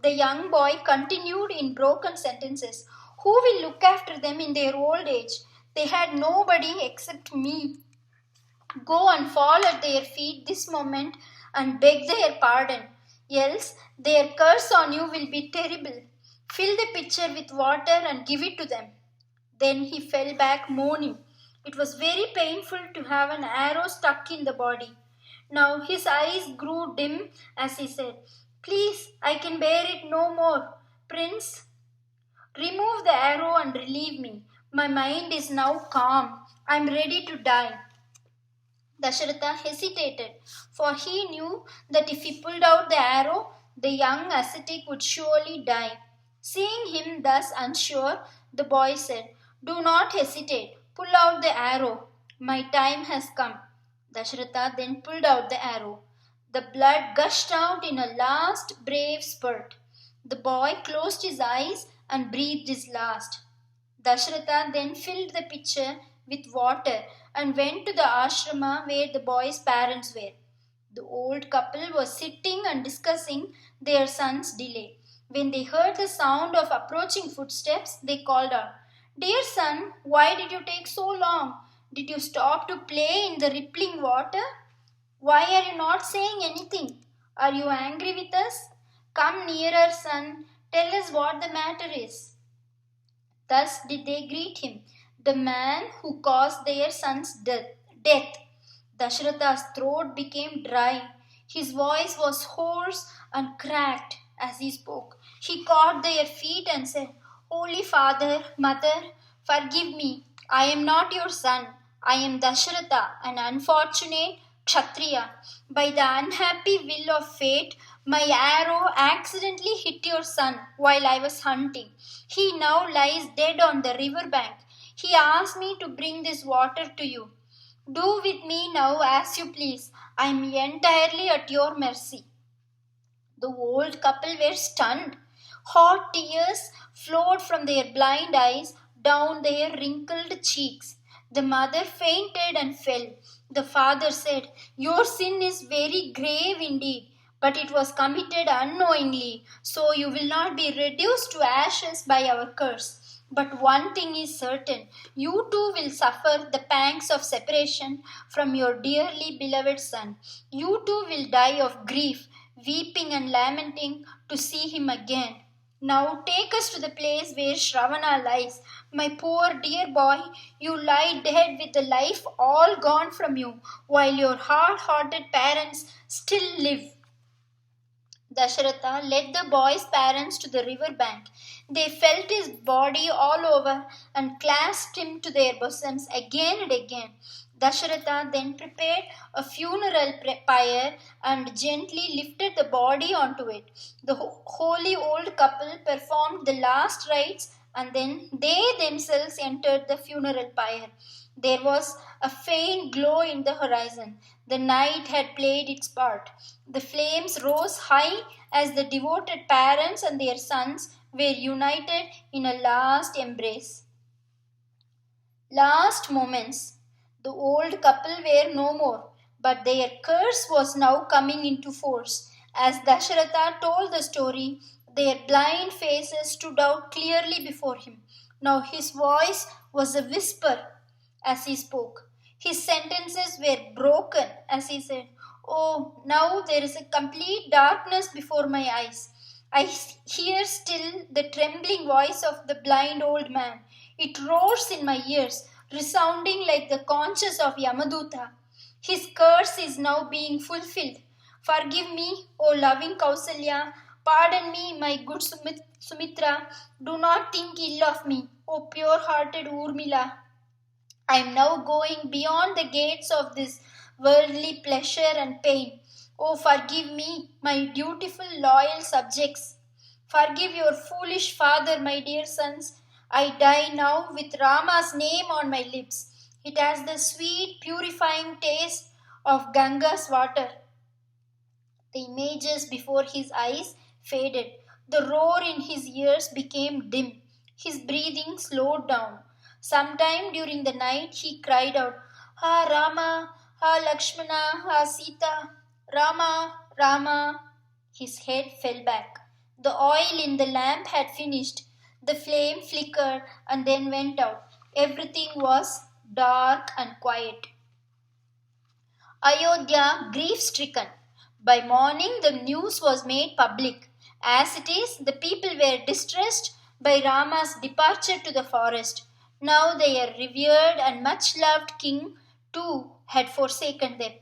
The young boy continued in broken sentences. Who will look after them in their old age? They had nobody except me. Go and fall at their feet this moment and beg their pardon, else their curse on you will be terrible. Fill the pitcher with water and give it to them. Then he fell back moaning. It was very painful to have an arrow stuck in the body. Now his eyes grew dim as he said, Please, I can bear it no more. Prince, remove the arrow and relieve me. My mind is now calm. I am ready to die. Dasharatha hesitated, for he knew that if he pulled out the arrow, the young ascetic would surely die. Seeing him thus unsure, the boy said, Do not hesitate. Pull out the arrow. My time has come. Dasharatha then pulled out the arrow. The blood gushed out in a last brave spurt. The boy closed his eyes and breathed his last. Dasharatha then filled the pitcher with water and went to the ashrama where the boy's parents were. The old couple was sitting and discussing their son's delay. When they heard the sound of approaching footsteps, they called out, Dear son, why did you take so long? Did you stop to play in the rippling water? Why are you not saying anything? Are you angry with us? Come nearer, son. Tell us what the matter is. Thus did they greet him, the man who caused their son's death. Dasharatha's throat became dry. His voice was hoarse and cracked as he spoke. He caught their feet and said, Holy Father, Mother, forgive me. I am not your son. I am Dasharatha, an unfortunate Kshatriya. By the unhappy will of fate, my arrow accidentally hit your son while I was hunting. He now lies dead on the river bank. He asked me to bring this water to you. Do with me now as you please. I am entirely at your mercy. The old couple were stunned. Hot tears flowed from their blind eyes down their wrinkled cheeks. The mother fainted and fell. The father said, Your sin is very grave indeed, but it was committed unknowingly, so you will not be reduced to ashes by our curse. But one thing is certain, you too will suffer the pangs of separation from your dearly beloved son. You too will die of grief, weeping and lamenting to see him again. Now take us to the place where Shravana lies. My poor dear boy, you lie dead with the life all gone from you, while your hard-hearted parents still live. Dasharatha led the boy's parents to the river bank. They felt his body all over and clasped him to their bosoms again and again. Dasharatha then prepared a funeral pyre and gently lifted the body onto it. The holy old couple performed the last rites and then they themselves entered the funeral pyre. There was a faint glow in the horizon. The night had played its part. The flames rose high as the devoted parents and their sons were united in a last embrace. Last moments. The old couple were no more, but their curse was now coming into force. As Dasharatha told the story, their blind faces stood out clearly before him. Now his voice was a whisper as he spoke. His sentences were broken as he said, Oh, now there is a complete darkness before my eyes. I hear still the trembling voice of the blind old man. It roars in my ears, resounding like the conches of Yamaduta. His curse is now being fulfilled. Forgive me, O loving Kausalya. Pardon me, my good Sumitra. Do not think ill of me, O pure-hearted Urmila. I am now going beyond the gates of this worldly pleasure and pain. Oh, forgive me, my dutiful, loyal subjects. Forgive your foolish father, my dear sons. I die now with Rama's name on my lips. It has the sweet, purifying taste of Ganga's water. The images before his eyes faded. The roar in his ears became dim. His breathing slowed down. Sometime during the night he cried out, Ha Rama, Ha Lakshmana, Ha Sita, Rama, Rama. His head fell back. The oil in the lamp had finished. The flame flickered and then went out. Everything was dark and quiet. Ayodhya grief-stricken. By morning, the news was made public. As it is, the people were distressed by Rama's departure to the forest. Now their revered and much loved king too had forsaken them.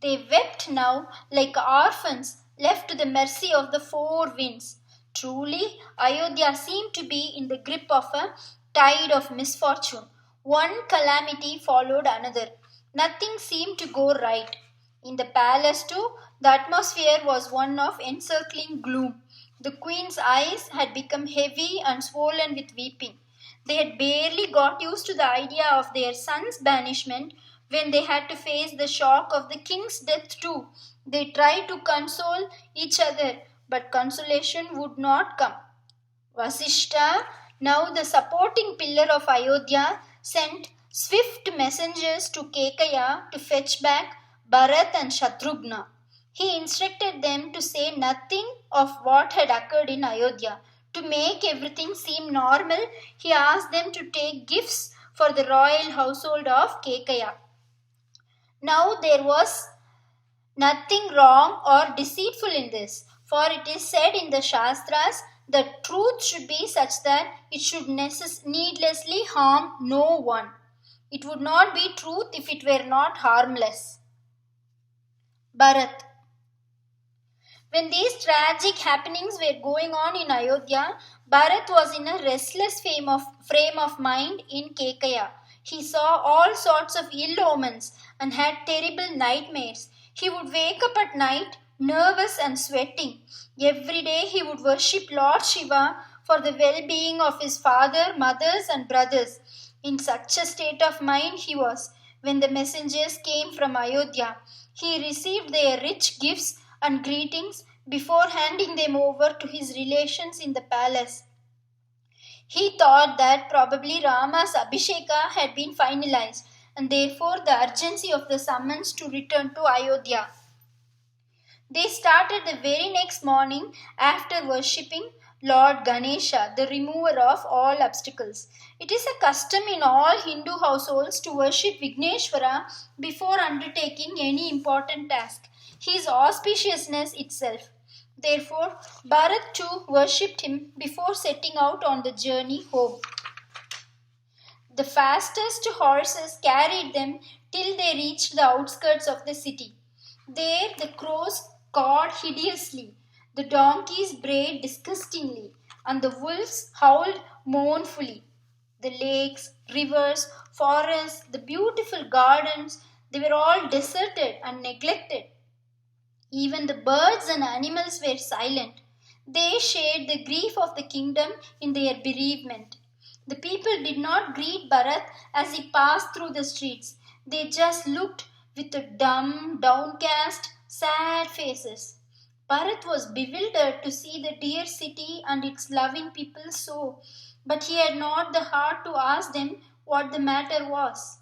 They wept now like orphans left to the mercy of the four winds. Truly, Ayodhya seemed to be in the grip of a tide of misfortune. One calamity followed another. Nothing seemed to go right. In the palace, too, the atmosphere was one of encircling gloom. The queen's eyes had become heavy and swollen with weeping. They had barely got used to the idea of their son's banishment when they had to face the shock of the king's death, too. They tried to console each other, but consolation would not come. Vasishta, now the supporting pillar of Ayodhya, sent swift messengers to Kekaya to fetch back Bharat and Shatrughna. He instructed them to say nothing of what had occurred in Ayodhya. To make everything seem normal, he asked them to take gifts for the royal household of Kekaya. Now there was nothing wrong or deceitful in this, for it is said in the Shastras that truth should be such that it should needlessly harm no one. It would not be truth if it were not harmless. Bharat. When these tragic happenings were going on in Ayodhya, Bharat was in a restless frame of mind in Kekaya. He saw all sorts of ill omens and had terrible nightmares. He would wake up at night nervous and sweating. Every day he would worship Lord Shiva for the well-being of his father, mothers and brothers. In such a state of mind he was when the messengers came from Ayodhya. He received their rich gifts and greetings before handing them over to his relations in the palace. He thought that probably Rama's Abhisheka had been finalized and therefore the urgency of the summons to return to Ayodhya. They started the very next morning after worshipping Lord Ganesha, the remover of all obstacles. It is a custom in all Hindu households to worship Vigneshwara before undertaking any important task. He is auspiciousness itself. Therefore, Bharat too worshipped him before setting out on the journey home. The fastest horses carried them till they reached the outskirts of the city. There the crows cawed hideously, the donkeys brayed disgustingly, and the wolves howled mournfully. The lakes, rivers, forests, the beautiful gardens, they were all deserted and neglected. Even the birds and animals were silent. They shared the grief of the kingdom in their bereavement. The people did not greet Bharat as he passed through the streets. They just looked with dumb, downcast, sad faces. Bharat was bewildered to see the dear city and its loving people so, but he had not the heart to ask them what the matter was.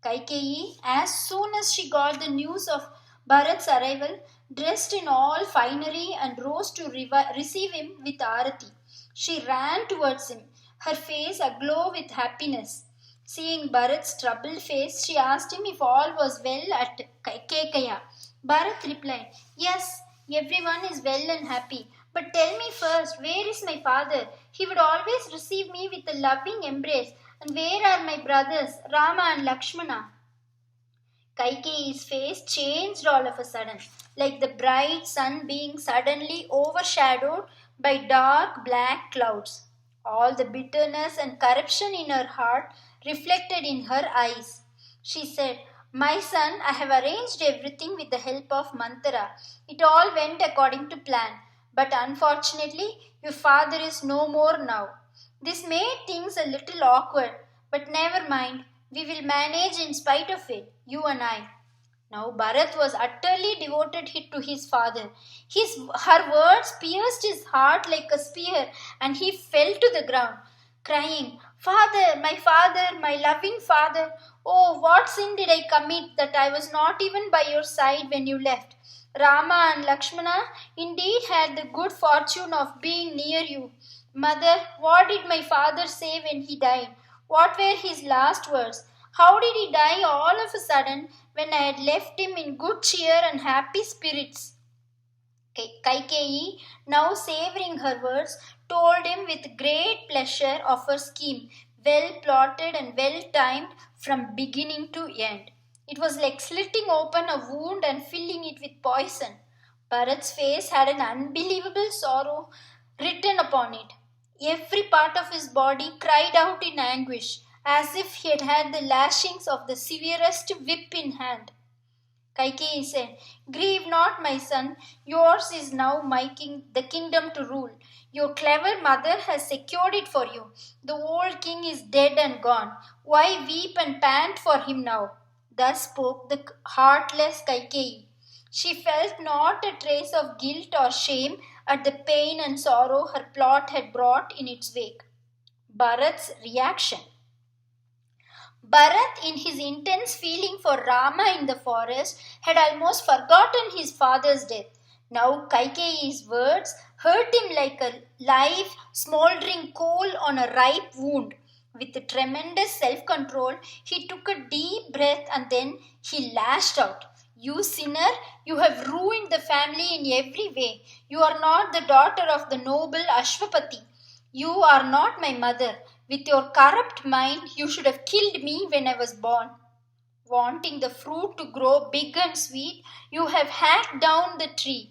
Kaikeyi, as soon as she got the news of Bharat's arrival, dressed in all finery and rose to receive him with arati. She ran towards him, her face aglow with happiness. Seeing Bharat's troubled face, she asked him if all was well at Kekaya. Bharat replied, "Yes, everyone is well and happy. But tell me first, where is my father? He would always receive me with a loving embrace. And where are my brothers, Rama and Lakshmana?" Kaikeyi's face changed all of a sudden, like the bright sun being suddenly overshadowed by dark black clouds. All the bitterness and corruption in her heart reflected in her eyes. She said, "My son, I have arranged everything with the help of Manthara. It all went according to plan. But unfortunately, your father is no more now. This made things a little awkward, but never mind. We will manage in spite of it, you and I." Now Bharat was utterly devoted to his father. Her words pierced his heart like a spear, and he fell to the ground, crying, Father, my loving father, oh, what sin did I commit that I was not even by your side when you left? Rama and Lakshmana indeed had the good fortune of being near you. Mother, what did my father say when he died? What were his last words? How did he die all of a sudden when I had left him in good cheer and happy spirits? Kaikeyi, now savoring her words, told him with great pleasure of her scheme, well plotted and well timed from beginning to end. It was like slitting open a wound and filling it with poison. Bharat's face had an unbelievable sorrow written upon it. Every part of his body cried out in anguish, as if he had had the lashings of the severest whip in hand. Kaikeyi said, "Grieve not, my son. Yours is now the kingdom to rule. Your clever mother has secured it for you. The old king is dead and gone. Why weep and pant for him now?" Thus spoke the heartless Kaikeyi. She felt not a trace of guilt or shame at the pain and sorrow her plot had brought in its wake. Bharat's reaction. Bharat, in his intense feeling for Rama in the forest, had almost forgotten his father's death. Now Kaikeyi's words hurt him like a live, smouldering coal on a ripe wound. With tremendous self control, he took a deep breath and then he lashed out. "You sinner, you have ruined the family in every way. You are not the daughter of the noble Ashwapati. You are not my mother. With your corrupt mind, you should have killed me when I was born. Wanting the fruit to grow big and sweet, you have hacked down the tree.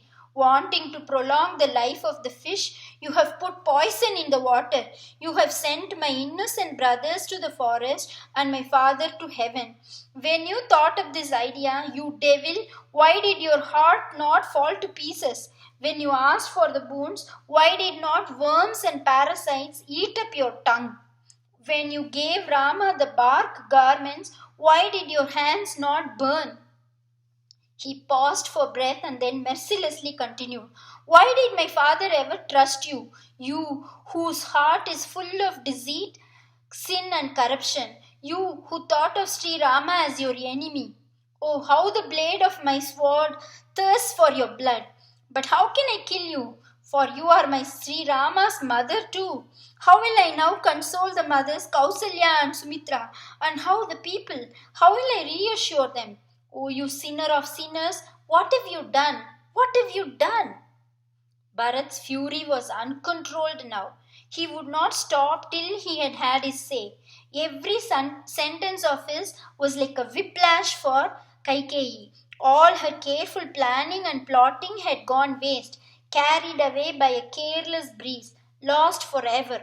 Wanting to prolong the life of the fish, you have put poison in the water. You have sent my innocent brothers to the forest and my father to heaven. When you thought of this idea, you devil, why did your heart not fall to pieces? When you asked for the boons, why did not worms and parasites eat up your tongue? When you gave Rama the bark garments, why did your hands not burn?" He paused for breath and then mercilessly continued, "Why did my father ever trust you? You whose heart is full of deceit, sin, and corruption. You who thought of Sri Rama as your enemy. Oh, how the blade of my sword thirsts for your blood. But how can I kill you? For you are my Sri Rama's mother too. How will I now console the mothers Kausalya and Sumitra? And how the people? How will I reassure them? Oh, you sinner of sinners, what have you done? What have you done?" Bharat's fury was uncontrolled now. He would not stop till he had had his say. Every sentence of his was like a whiplash for Kaikeyi. All her careful planning and plotting had gone waste, carried away by a careless breeze, lost forever.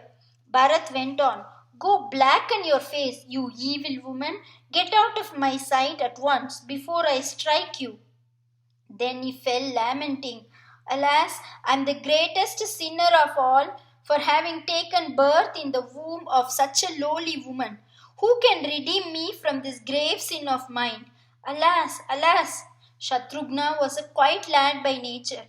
Bharat went on, "Go blacken your face, you evil woman. Get out of my sight at once before I strike you." Then he fell lamenting, "Alas, I am the greatest sinner of all for having taken birth in the womb of such a lowly woman. Who can redeem me from this grave sin of mine? Alas, alas!" Shatrughna was a quiet lad by nature,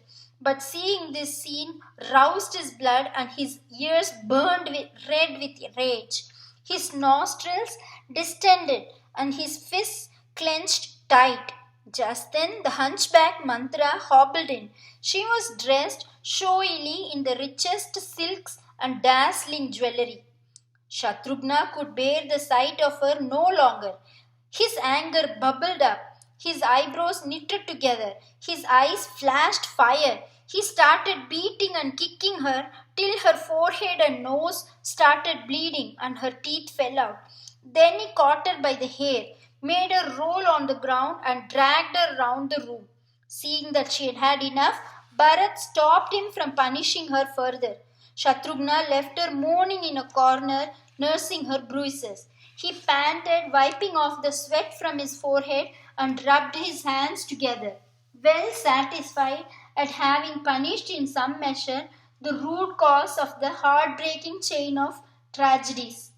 but seeing this scene roused his blood and his ears burned red with rage. His nostrils distended and his fists clenched tight. Just then the hunchback Mantra hobbled in. She was dressed showily in the richest silks and dazzling jewelry. Shatrughna could bear the sight of her no longer. His anger bubbled up. His eyebrows knitted together. His eyes flashed fire. He started beating and kicking her till her forehead and nose started bleeding and her teeth fell out. Then he caught her by the hair, made her roll on the ground, and dragged her round the room. Seeing that she had had enough, Bharat stopped him from punishing her further. Shatrughna left her moaning in a corner, nursing her bruises. He panted, wiping off the sweat from his forehead, and rubbed his hands together, well satisfied at having punished in some measure the root cause of the heartbreaking chain of tragedies.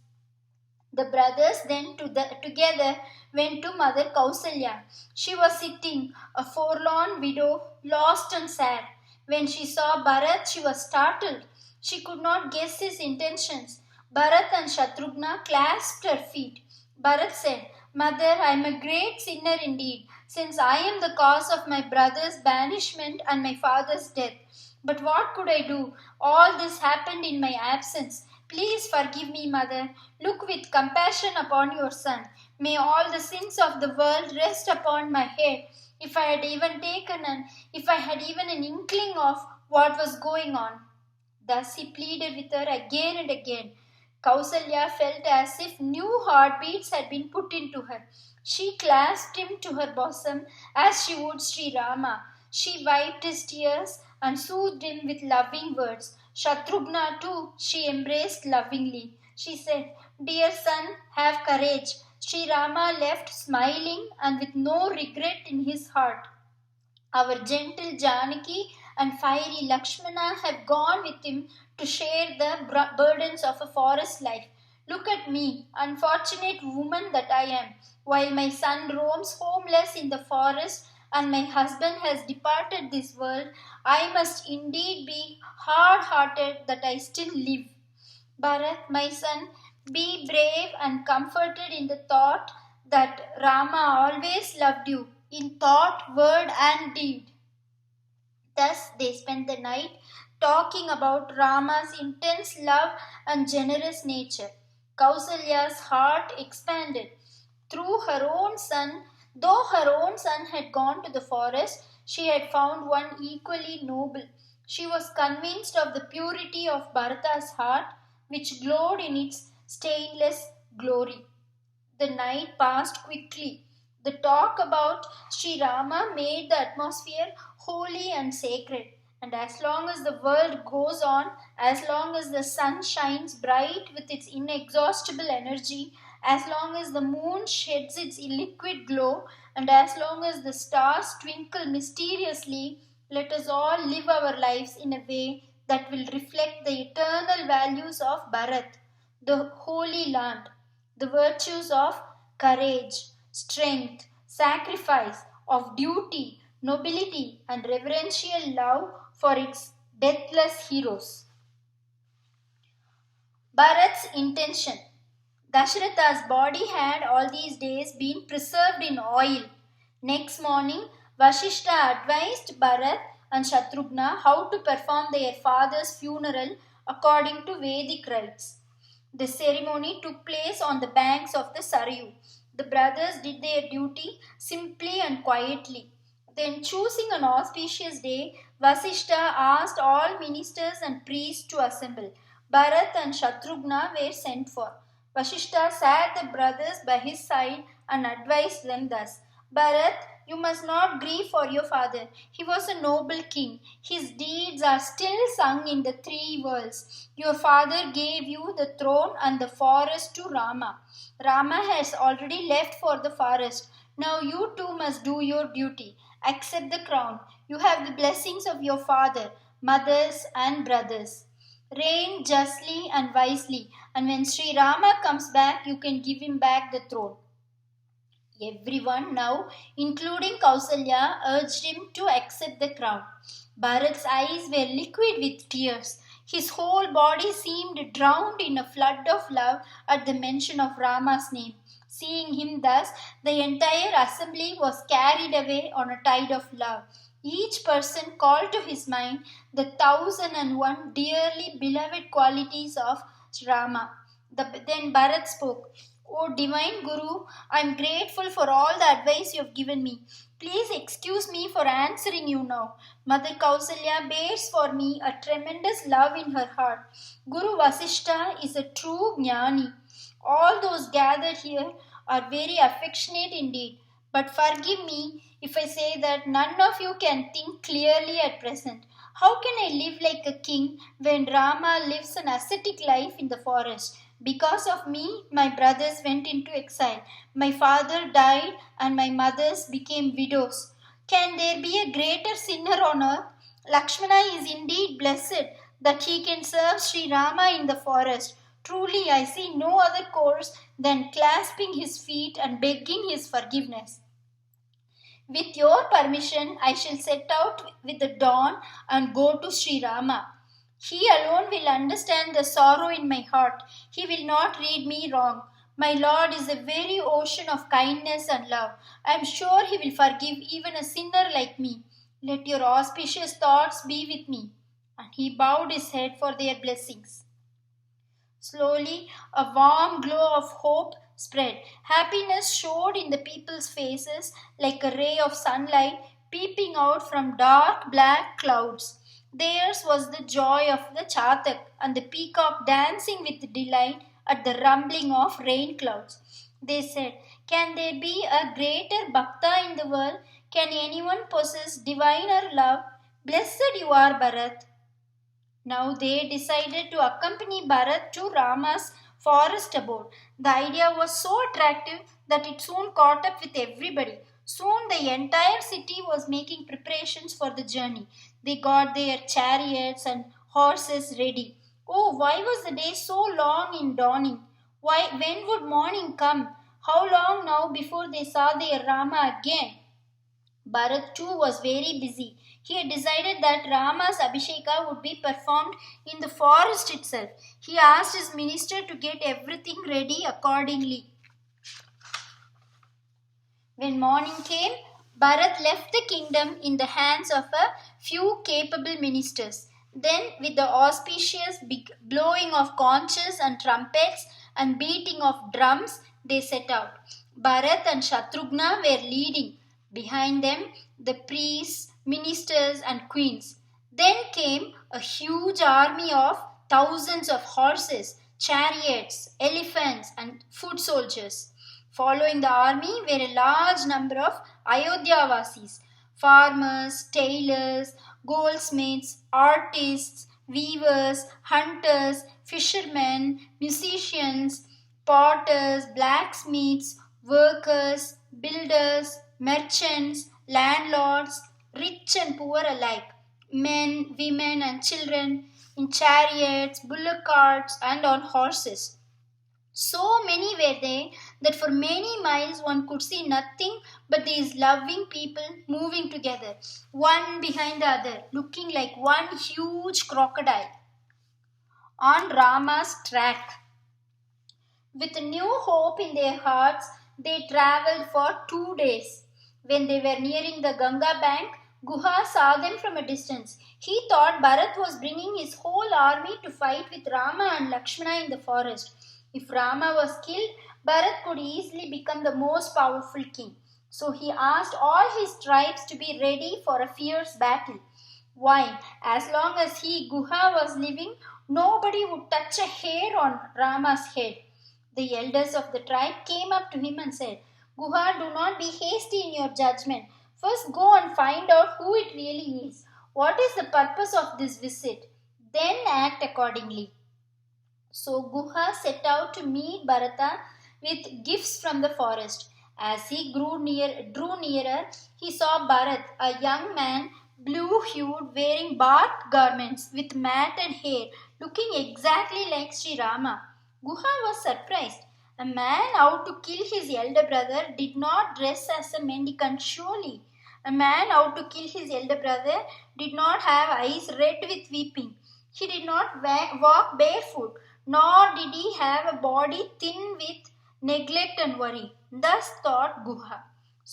The brothers then together went to Mother Kausalya. She was sitting, a forlorn widow, lost and sad. When she saw Bharat, she was startled. She could not guess his intentions. Bharat and Shatrughna clasped her feet. Bharat said, "Mother, I am a great sinner indeed, since I am the cause of my brother's banishment and my father's death. But what could I do? All this happened in my absence. Please forgive me, mother. Look with compassion upon your son. May all the sins of the world rest upon my head. If I had even if I had even an inkling of what was going on. Thus he pleaded with her again and again. Kausalya felt as if new heartbeats had been put into her. She clasped him to her bosom as she would Sri Rama. She wiped his tears and soothed him with loving words. Shatrughna too she embraced lovingly. She said, "Dear son, have courage." Sri Rama left smiling and with no regret in his heart. Our gentle Janaki and fiery Lakshmana have gone with him to share the burdens of a forest life. Look at me, unfortunate woman that I am. While my son roams homeless in the forest and my husband has departed this world, I must indeed be hard hearted that I still live. Bharat, my son, be brave and comforted in the thought that Rama always loved you in thought, word, and deed. Thus they spent the night talking about Rama's intense love and generous nature. Kausalya's heart expanded. Through her own son, though her own son had gone to the forest, she had found one equally noble. She was convinced of the purity of Bharata's heart, which glowed in its stainless glory. The night passed quickly. The talk about Sri Rama made the atmosphere holy and sacred. And as long as the world goes on, as long as the sun shines bright with its inexhaustible energy, as long as the moon sheds its liquid glow, and as long as the stars twinkle mysteriously, let us all live our lives in a way that will reflect the eternal values of Bharat, the holy land, the virtues of courage, strength, sacrifice, of duty, nobility, and reverential love for its deathless heroes. Bharat's intention. Dasharatha's body had all these days been preserved in oil. Next morning, Vashishta advised Bharat and Shatrughna how to perform their father's funeral according to Vedic rites. The ceremony took place on the banks of the Sarayu. The brothers did their duty simply and quietly. Then, choosing an auspicious day, Vasishta asked all ministers and priests to assemble. Bharat and Shatrughna were sent for. Vasishta sat the brothers by his side and advised them thus: Bharat, you must not grieve for your father. He was a noble king. His deeds are still sung in the three worlds. Your father gave you the throne and the forest to Rama. Rama has already left for the forest. Now you too must do your duty. Accept the crown. You have the blessings of your father, mothers, and brothers. Reign justly and wisely, and when Sri Rama comes back, you can give him back the throne. Everyone now, including Kausalya, urged him to accept the crown. Bharat's eyes were liquid with tears. His whole body seemed drowned in a flood of love at the mention of Rama's name. Seeing him thus, the entire assembly was carried away on a tide of love. Each person called to his mind the 1,001 dearly beloved qualities of Rama. Then Bharat spoke. O divine Guru, I am grateful for all the advice you have given me. Please excuse me for answering you now. Mother Kausalya bears for me a tremendous love in her heart. Guru Vasishta is a true jnani. All those gathered here are very affectionate indeed. But forgive me if I say that none of you can think clearly at present. How can I live like a king when Rama lives an ascetic life in the forest? Because of me, my brothers went into exile. My father died and my mothers became widows. Can there be a greater sinner on earth? Lakshmana is indeed blessed that he can serve Sri Rama in the forest. Truly, I see no other course than clasping his feet and begging his forgiveness. With your permission, I shall set out with the dawn and go to Sri Rama. He alone will understand the sorrow in my heart. He will not read me wrong. My Lord is a very ocean of kindness and love. I am sure He will forgive even a sinner like me. Let your auspicious thoughts be with me. And he bowed his head for their blessings. Slowly, a warm glow of hope spread. Happiness showed in the people's faces like a ray of sunlight peeping out from dark black clouds. Theirs was the joy of the Chatak and the peacock dancing with delight at the rumbling of rain clouds. They said, "Can there be a greater Bhakta in the world? Can anyone possess diviner love? Blessed you are, Bharat." Now they decided to accompany Bharat to Rama's forest abode. The idea was so attractive that it soon caught up with everybody. Soon the entire city was making preparations for the journey. They got their chariots and horses ready. Oh, why was the day so long in dawning? Why, when would morning come? How long now before they saw their Rama again? Bharat too was very busy. He had decided that Rama's Abhisheka would be performed in the forest itself. He asked his minister to get everything ready accordingly. When morning came, Bharat left the kingdom in the hands of a few capable ministers. Then, with the auspicious blowing of conches and trumpets and beating of drums, they set out. Bharat and Shatrughna were leading. Behind them, the priests, ministers, and queens. Then came a huge army of thousands of horses, chariots, elephants, and foot soldiers. Following the army were a large number of Ayodhyavasis, farmers, tailors, goldsmiths, artists, weavers, hunters, fishermen, musicians, potters, blacksmiths, workers, builders, merchants, landlords, rich and poor alike, men, women, and children, in chariots, bullock carts, and on horses. So many were they that for many miles one could see nothing but these loving people moving together, one behind the other, looking like one huge crocodile on Rama's track. With new hope in their hearts, they travelled for 2 days. When they were nearing the Ganga bank, Guha saw them from a distance. He thought Bharat was bringing his whole army to fight with Rama and Lakshmana in the forest. If Rama was killed, Bharat could easily become the most powerful king. So he asked all his tribes to be ready for a fierce battle. Why? As long as he, Guha, was living, nobody would touch a hair on Rama's head. The elders of the tribe came up to him and said, "Guha, do not be hasty in your judgment. First go and find out who it really is. What is the purpose of this visit? Then act accordingly." So Guha set out to meet Bharata with gifts from the forest. As he drew nearer, he saw Bharat, a young man, blue-hued, wearing barked garments with matted hair, looking exactly like Sri Rama. Guha was surprised. A man out to kill his elder brother did not dress as a mendicant, surely. A man out to kill his elder brother did not have eyes red with weeping. He did not walk barefoot, nor did he have a body thin with neglect and worry. Thus thought Guha.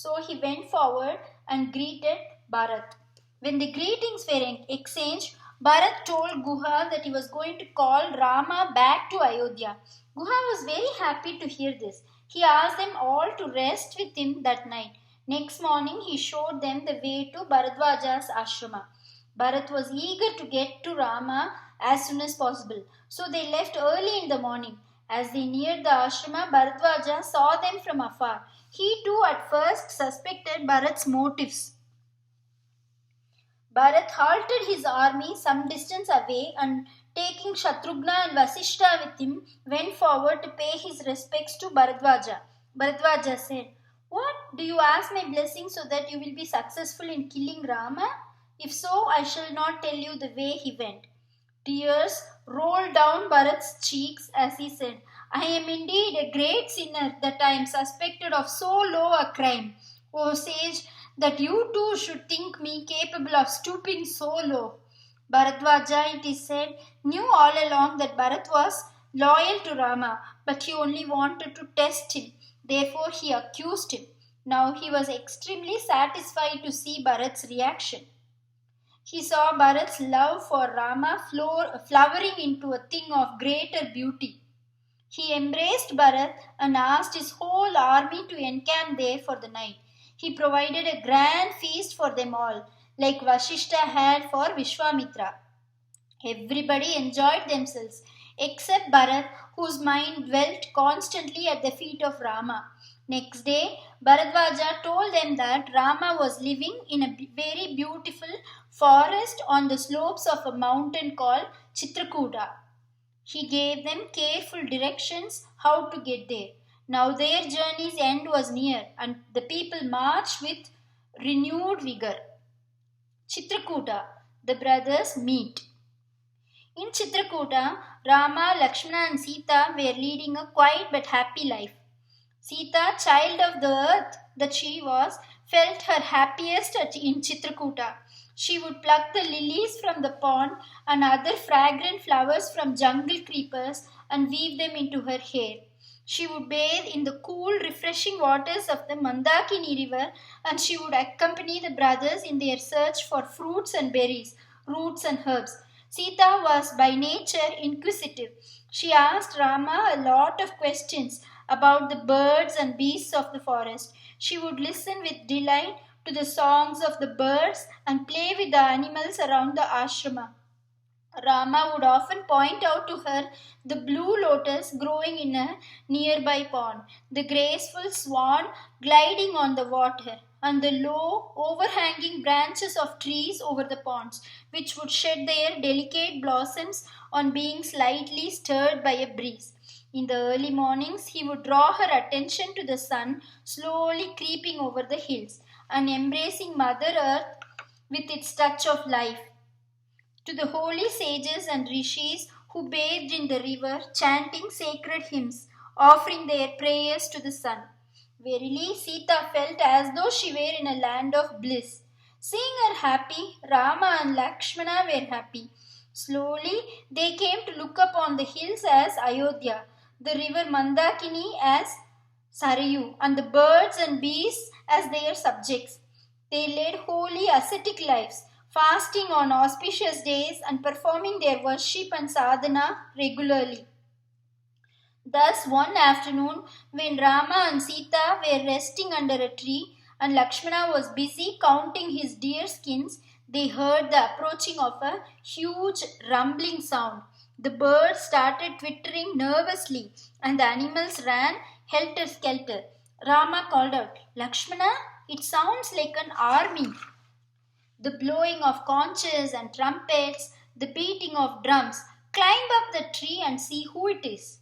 So he went forward and greeted Bharat. When the greetings were exchanged, Bharat told Guha that he was going to call Rama back to Ayodhya. Guha was very happy to hear this. He asked them all to rest with him that night. Next morning, he showed them the way to Bharadwaja's ashrama. Bharat was eager to get to Rama as soon as possible, so they left early in the morning. As they neared the ashrama, Bharadwaja saw them from afar. He too at first suspected Bharat's motives. Bharat halted his army some distance away and, taking Shatrughna and Vasishta with him, went forward to pay his respects to Bharadwaja. Bharadwaja said, "What? Do you ask my blessing so that you will be successful in killing Rama? If so, I shall not tell you the way he went." Tears rolled down Bharat's cheeks as he said, "I am indeed a great sinner that I am suspected of so low a crime. O sage, that you too should think me capable of stooping so low." Bharadwaja, it is said, knew all along that Bharat was loyal to Rama, but he only wanted to test him. Therefore, he accused him. Now he was extremely satisfied to see Bharat's reaction. He saw Bharat's love for Rama flowering into a thing of greater beauty. He embraced Bharat and asked his whole army to encamp there for the night. He provided a grand feast for them all, like Vashishta had for Vishwamitra. Everybody enjoyed themselves except Bharat, whose mind dwelt constantly at the feet of Rama. Next day, Bharadwaja told them that Rama was living in a very beautiful forest on the slopes of a mountain called Chitrakuta. He gave them careful directions how to get there. Now their journey's end was near, and the people marched with renewed vigor. Chitrakuta, the brothers meet. In Chitrakuta, Rama, Lakshmana, and Sita were leading a quiet but happy life. Sita, child of the earth that she was, felt her happiest in Chitrakuta. She would pluck the lilies from the pond and other fragrant flowers from jungle creepers and weave them into her hair. She would bathe in the cool, refreshing waters of the Mandakini river, and she would accompany the brothers in their search for fruits and berries, roots and herbs. Sita was by nature inquisitive. She asked Rama a lot of questions about the birds and beasts of the forest. She would listen with delight to the songs of the birds and play with the animals around the ashrama. Rama would often point out to her the blue lotus growing in a nearby pond, the graceful swan gliding on the water, and the low, overhanging branches of trees over the ponds, which would shed their delicate blossoms on being slightly stirred by a breeze. In the early mornings, he would draw her attention to the sun slowly creeping over the hills and embracing Mother Earth with its touch of life, to the holy sages and rishis who bathed in the river, chanting sacred hymns, offering their prayers to the sun. Verily, Sita felt as though she were in a land of bliss. Seeing her happy, Rama and Lakshmana were happy. Slowly, they came to look upon the hills as Ayodhya, the river Mandakini as Sarayu, and the birds and beasts as their subjects. They led holy ascetic lives, fasting on auspicious days and performing their worship and sadhana regularly. Thus, one afternoon, when Rama and Sita were resting under a tree and Lakshmana was busy counting his deer skins, they heard the approaching of a huge rumbling sound. The birds started twittering nervously and the animals ran helter skelter. Rama called out, Lakshmana, it sounds like an army. The blowing of conches and trumpets, the beating of drums. Climb up the tree and see who it is.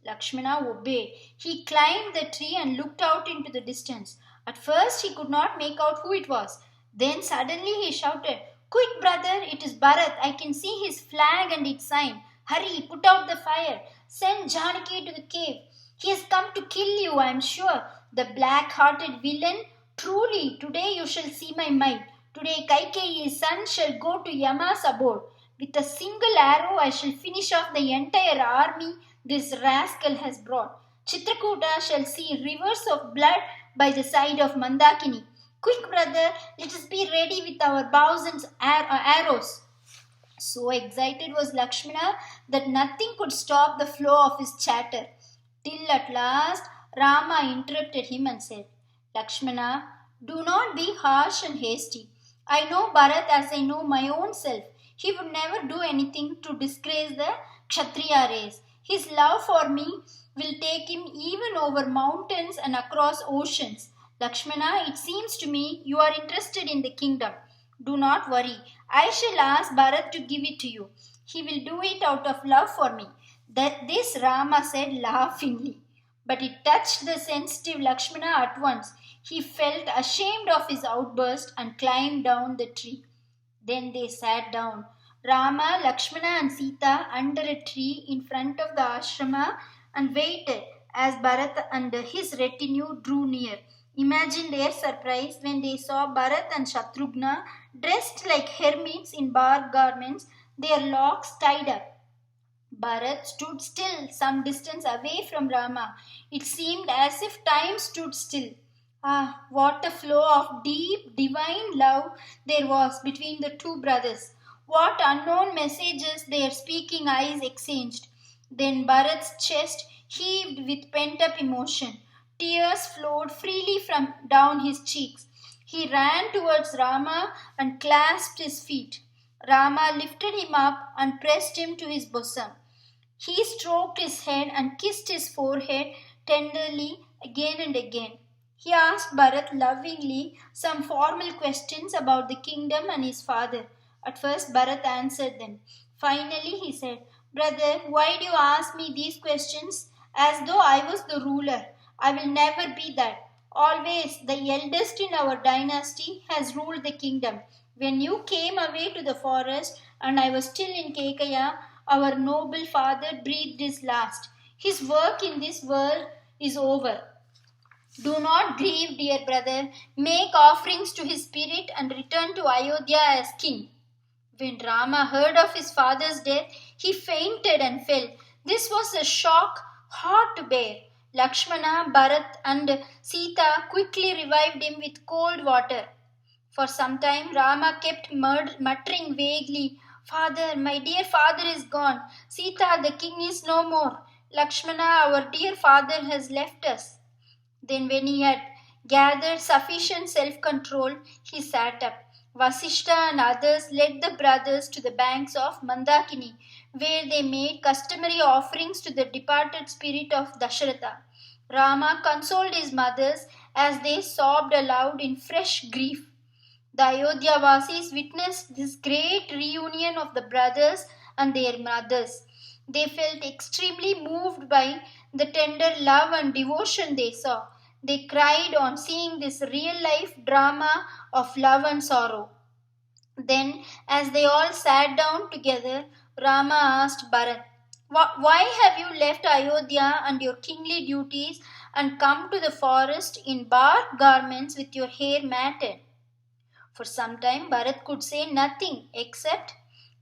Lakshmana obeyed. He climbed the tree and looked out into the distance. At first he could not make out who it was. Then suddenly he shouted, Quick, brother, it is Bharat. I can see his flag and its sign. Hurry, put out the fire. Send Janaki to the cave. He has come to kill you, I am sure. The black-hearted villain. Truly, today you shall see my might. Today Kaikeyi's son shall go to Yama's abode. With a single arrow I shall finish off the entire army this rascal has brought. Chitrakuta shall see rivers of blood by the side of Mandakini. Quick, brother, let us be ready with our bows and arrows. So excited was Lakshmana that nothing could stop the flow of his chatter. Till at last Rama interrupted him and said, Lakshmana, do not be harsh and hasty. I know Bharat as I know my own self. He would never do anything to disgrace the Kshatriya race. His love for me will take him even over mountains and across oceans. Lakshmana, it seems to me you are interested in the kingdom. Do not worry. I shall ask Bharat to give it to you. He will do it out of love for me. That this Rama said laughingly. But it touched the sensitive Lakshmana at once. He felt ashamed of his outburst and climbed down the tree. Then they sat down, Rama, Lakshmana and Sita under a tree in front of the ashrama and waited as Bharat and his retinue drew near. Imagine their surprise when they saw Bharat and Shatrughna dressed like hermits in bark garments, their locks tied up. Bharat stood still some distance away from Rama. It seemed as if time stood still. Ah, what a flow of deep, divine love there was between the two brothers. What unknown messages their speaking eyes exchanged. Then Bharat's chest heaved with pent up emotion. Tears flowed freely from down his cheeks. He ran towards Rama and clasped his feet. Rama lifted him up and pressed him to his bosom. He stroked his head and kissed his forehead tenderly again and again. He asked Bharat lovingly some formal questions about the kingdom and his father. At first, Bharat answered them. Finally, he said, Brother, why do you ask me these questions as though I was the ruler? I will never be that. Always the eldest in our dynasty has ruled the kingdom. When you came away to the forest and I was still in Kekaya, our noble father breathed his last. His work in this world is over. Do not grieve, dear brother. Make offerings to his spirit and return to Ayodhya as king. When Rama heard of his father's death, he fainted and fell. This was a shock hard to bear. Lakshmana, Bharat, and Sita quickly revived him with cold water. For some time, Rama kept muttering vaguely, Father, my dear father is gone. Sita, the king is no more. Lakshmana, our dear father has left us. Then, when he had gathered sufficient self control, he sat up. Vasishta and others led the brothers to the banks of Mandakini, where they made customary offerings to the departed spirit of Dasharatha. Rama consoled his mothers as they sobbed aloud in fresh grief. The Ayodhya Vasis witnessed this great reunion of the brothers and their mothers. They felt extremely moved by the tender love and devotion they saw. They cried on seeing this real life drama of love and sorrow. Then, as they all sat down together, Rama asked Bharat, Why have you left Ayodhya and your kingly duties and come to the forest in bark garments with your hair matted? For some time, Bharat could say nothing except,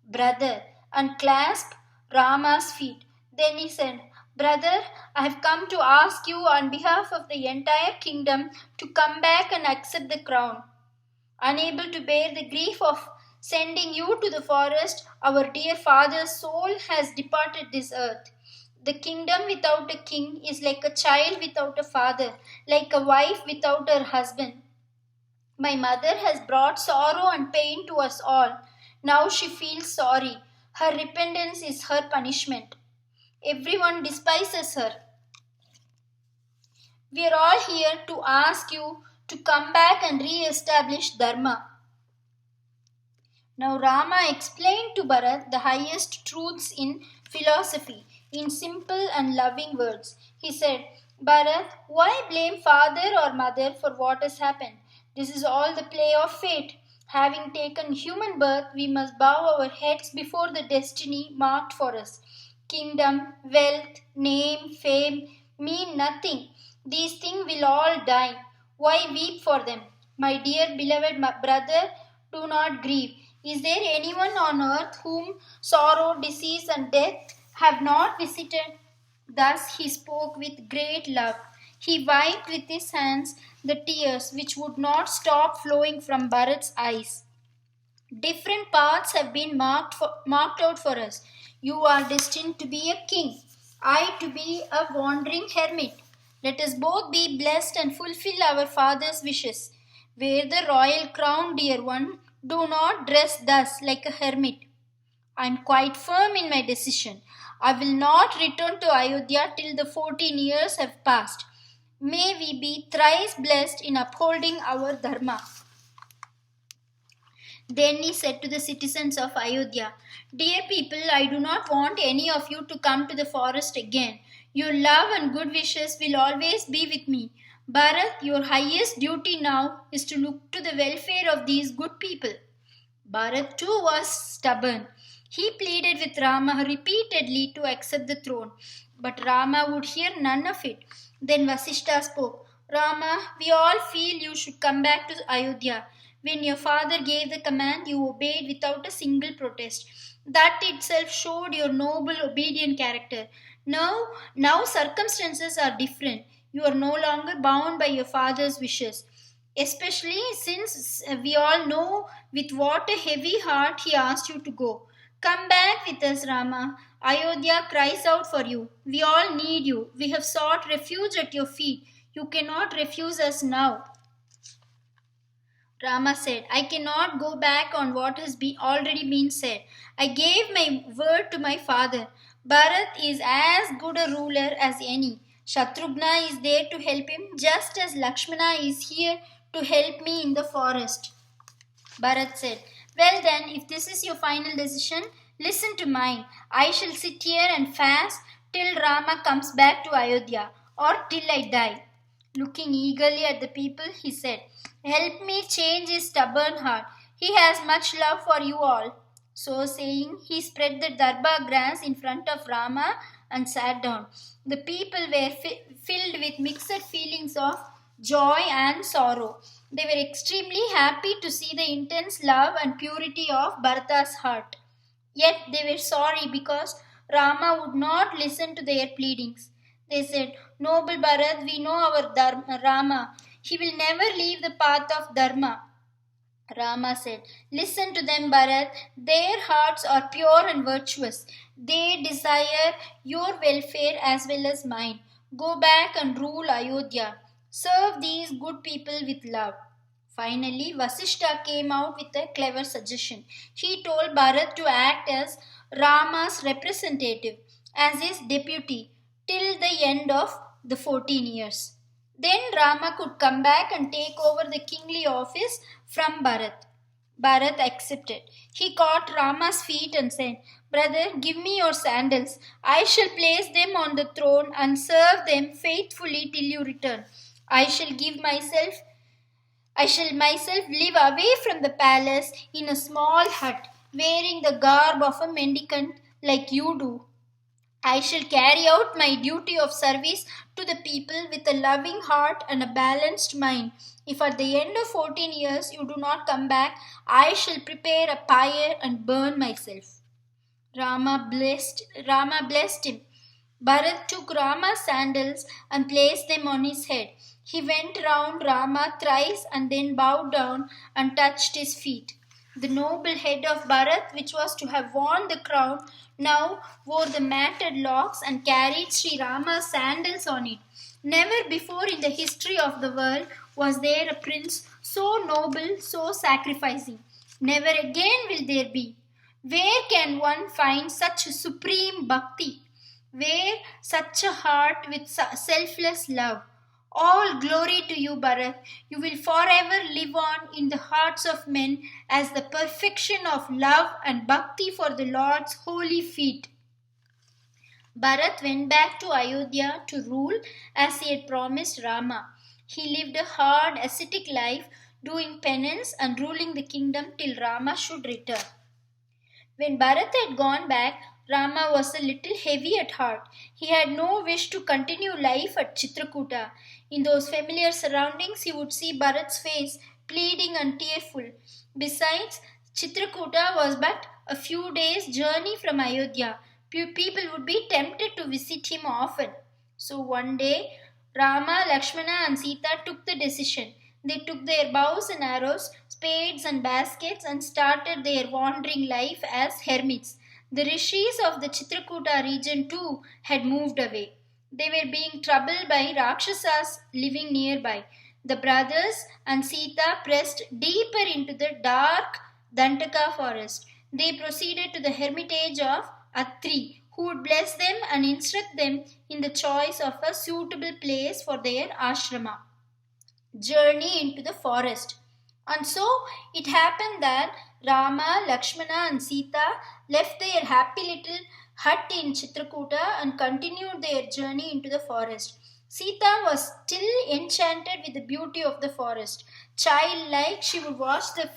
Brother, and clasp Rama's feet. Then he said, Brother, I have come to ask you on behalf of the entire kingdom to come back and accept the crown. Unable to bear the grief of sending you to the forest, our dear father's soul has departed this earth. The kingdom without a king is like a child without a father, like a wife without her husband. My mother has brought sorrow and pain to us all. Now she feels sorry. Her repentance is her punishment. Everyone despises her. We are all here to ask you to come back and re-establish Dharma. Now Rama explained to Bharat the highest truths in philosophy in simple and loving words. He said, Bharat, why blame father or mother for what has happened? This is all the play of fate. Having taken human birth, we must bow our heads before the destiny marked for us. Kingdom, wealth, name, fame mean nothing. These things will all die. Why weep for them? My dear beloved brother, do not grieve. Is there anyone on earth whom sorrow, disease, and death have not visited? Thus he spoke with great love. He wiped with his hands the tears which would not stop flowing from Bharat's eyes. Different paths have been marked out for us. You are destined to be a king, I to be a wandering hermit. Let us both be blessed and fulfill our father's wishes. Wear the royal crown, dear one. Do not dress thus like a hermit. I am quite firm in my decision. I will not return to Ayodhya till the 14 years have passed. May we be thrice blessed in upholding our dharma. Then he said to the citizens of Ayodhya, Dear people, I do not want any of you to come to the forest again. Your love and good wishes will always be with me. Bharat, your highest duty now is to look to the welfare of these good people. Bharat too was stubborn. He pleaded with Rama repeatedly to accept the throne, but Rama would hear none of it. Then Vasishta spoke, Rama, we all feel you should come back to Ayodhya. When your father gave the command, you obeyed without a single protest. That itself showed your noble, obedient character. Now circumstances are different. You are no longer bound by your father's wishes. Especially since we all know with what a heavy heart he asked you to go. Come back with us, Rama. Ayodhya cries out for you. We all need you. We have sought refuge at your feet. You cannot refuse us now. Rama said, I cannot go back on what has already been said. I gave my word to my father. Bharat is as good a ruler as any. Shatrughna is there to help him just as Lakshmana is here to help me in the forest. Bharat said, well then, if this is your final decision, listen to mine. I shall sit here and fast till Rama comes back to Ayodhya or till I die. Looking eagerly at the people, he said, help me change his stubborn heart. He has much love for you all. So saying, he spread the darbar grass in front of Rama and sat down. The people were filled with mixed feelings of joy and sorrow. They were extremely happy to see the intense love and purity of Bharata's heart. Yet they were sorry because Rama would not listen to their pleadings. They said, Noble Bharat, we know our Rama. He will never leave the path of Dharma. Rama said, listen to them, Bharat. Their hearts are pure and virtuous. They desire your welfare as well as mine. Go back and rule Ayodhya. Serve these good people with love. Finally, Vasishtha came out with a clever suggestion. He told Bharat to act as Rama's representative, as his deputy, till the end of the 14 years. Then Rama could come back and take over the kingly office from Bharat. Bharat accepted. He caught Rama's feet and said, Brother, give me your sandals. I shall place them on the throne and serve them faithfully till you return. I shall myself live away from the palace in a small hut, wearing the garb of a mendicant like you do. I shall carry out my duty of service to the people with a loving heart and a balanced mind. If at the end of 14 years you do not come back, I shall prepare a pyre and burn myself. Rama blessed him. Bharat took Rama's sandals and placed them on his head. He went round Rama thrice and then bowed down and touched his feet. The noble head of Bharat, which was to have worn the crown, now wore the matted locks and carried Sri Rama's sandals on it. Never before in the history of the world was there a prince so noble, so sacrificing. Never again will there be. Where can one find such supreme bhakti? Where such a heart with selfless love? All glory to you, Bharat. You will forever live on in the hearts of men as the perfection of love and bhakti for the Lord's holy feet. Bharat went back to Ayodhya to rule as he had promised Rama. He lived a hard, ascetic life, doing penance and ruling the kingdom till Rama should return. When Bharat had gone back, Rama was a little heavy at heart. He had no wish to continue life at Chitrakuta. In those familiar surroundings, he would see Bharat's face, pleading and tearful. Besides, Chitrakuta was but a few days' journey from Ayodhya. People would be tempted to visit him often. So one day, Rama, Lakshmana and Sita took the decision. They took their bows and arrows, spades and baskets and started their wandering life as hermits. The rishis of the Chitrakuta region too had moved away. They were being troubled by Rakshasas living nearby. The brothers and Sita pressed deeper into the dark Dantaka forest. They proceeded to the hermitage of Atri, who would bless them and instruct them in the choice of a suitable place for their ashrama. Journey into the forest. And so it happened that Rama, Lakshmana, and Sita left their happy little hut in Chitrakuta and continued their journey into the forest. Sita was still enchanted with the beauty of the forest. Childlike, she would watch the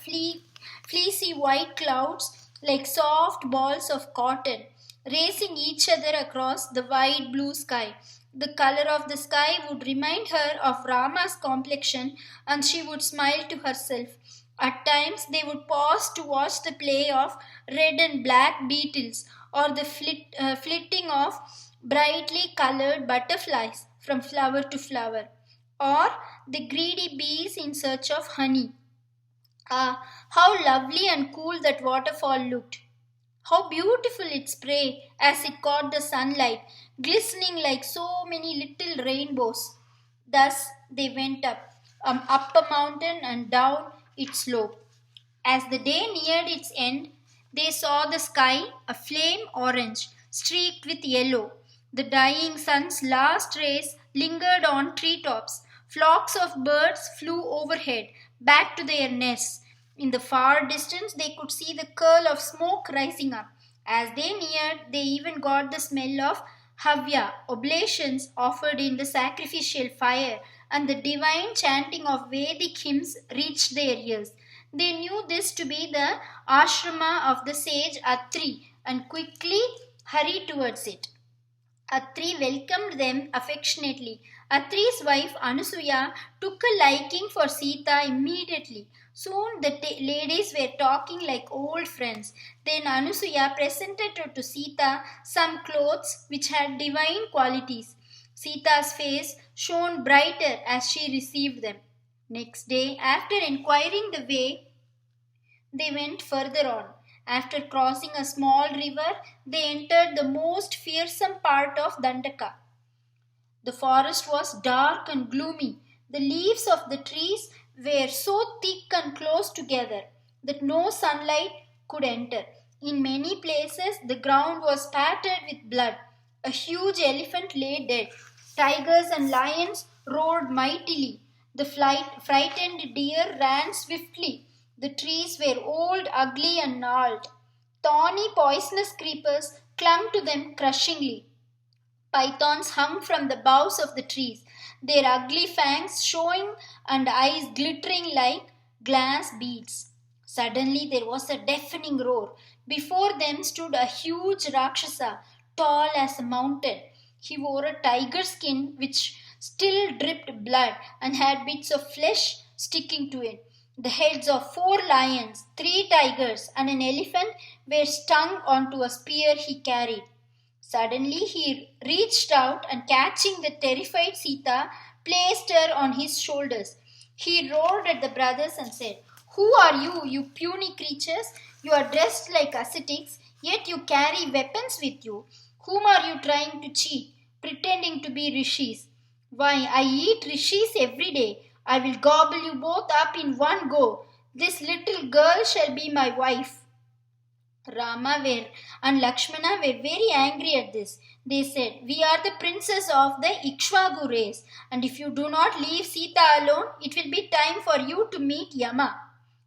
fleecy white clouds like soft balls of cotton, racing each other across the wide blue sky. The color of the sky would remind her of Rama's complexion, and she would smile to herself. At times, they would pause to watch the play of red and black beetles or the flitting of brightly colored butterflies from flower to flower, or the greedy bees in search of honey. Ah, how lovely and cool that waterfall looked! How beautiful its spray as it caught the sunlight, glistening like so many little rainbows. Thus they went up a mountain and down its slope. As the day neared its end, they saw the sky a flame orange, streaked with yellow. The dying sun's last rays lingered on treetops. Flocks of birds flew overhead, back to their nests. In the far distance, they could see the curl of smoke rising up. As they neared, they even got the smell of havya, oblations offered in the sacrificial fire, and the divine chanting of Vedic hymns reached their ears. They knew this to be the ashrama of the sage Atri and quickly hurried towards it. Atri welcomed them affectionately. Atri's wife Anusuya took a liking for Sita immediately. Soon the ladies were talking like old friends. Then Anusuya presented to Sita some clothes which had divine qualities. Sita's face shone brighter as she received them. Next day, after inquiring the way, they went further on. After crossing a small river, they entered the most fearsome part of Dandaka. The forest was dark and gloomy. The leaves of the trees were so thick and close together that no sunlight could enter. In many places, the ground was spattered with blood. A huge elephant lay dead. Tigers and lions roared mightily. The frightened deer ran swiftly. The trees were old, ugly, and gnarled. Thorny, poisonous creepers clung to them crushingly. Pythons hung from the boughs of the trees, their ugly fangs showing and eyes glittering like glass beads. Suddenly there was a deafening roar. Before them stood a huge Rakshasa, tall as a mountain. He wore a tiger skin which still dripped blood and had bits of flesh sticking to it. The heads of 4 lions, 3 tigers, and an elephant were strung onto a spear he carried. Suddenly he reached out and catching the terrified Sita, placed her on his shoulders. He roared at the brothers and said, "Who are you, you puny creatures? You are dressed like ascetics, yet you carry weapons with you. Whom are you trying to cheat, pretending to be rishis? Why, I eat rishis every day. I will gobble you both up in one go. This little girl shall be my wife." And Lakshmana were very angry at this. They said, "We are the princes of the Ikshvaku race, and if you do not leave Sita alone, it will be time for you to meet Yama."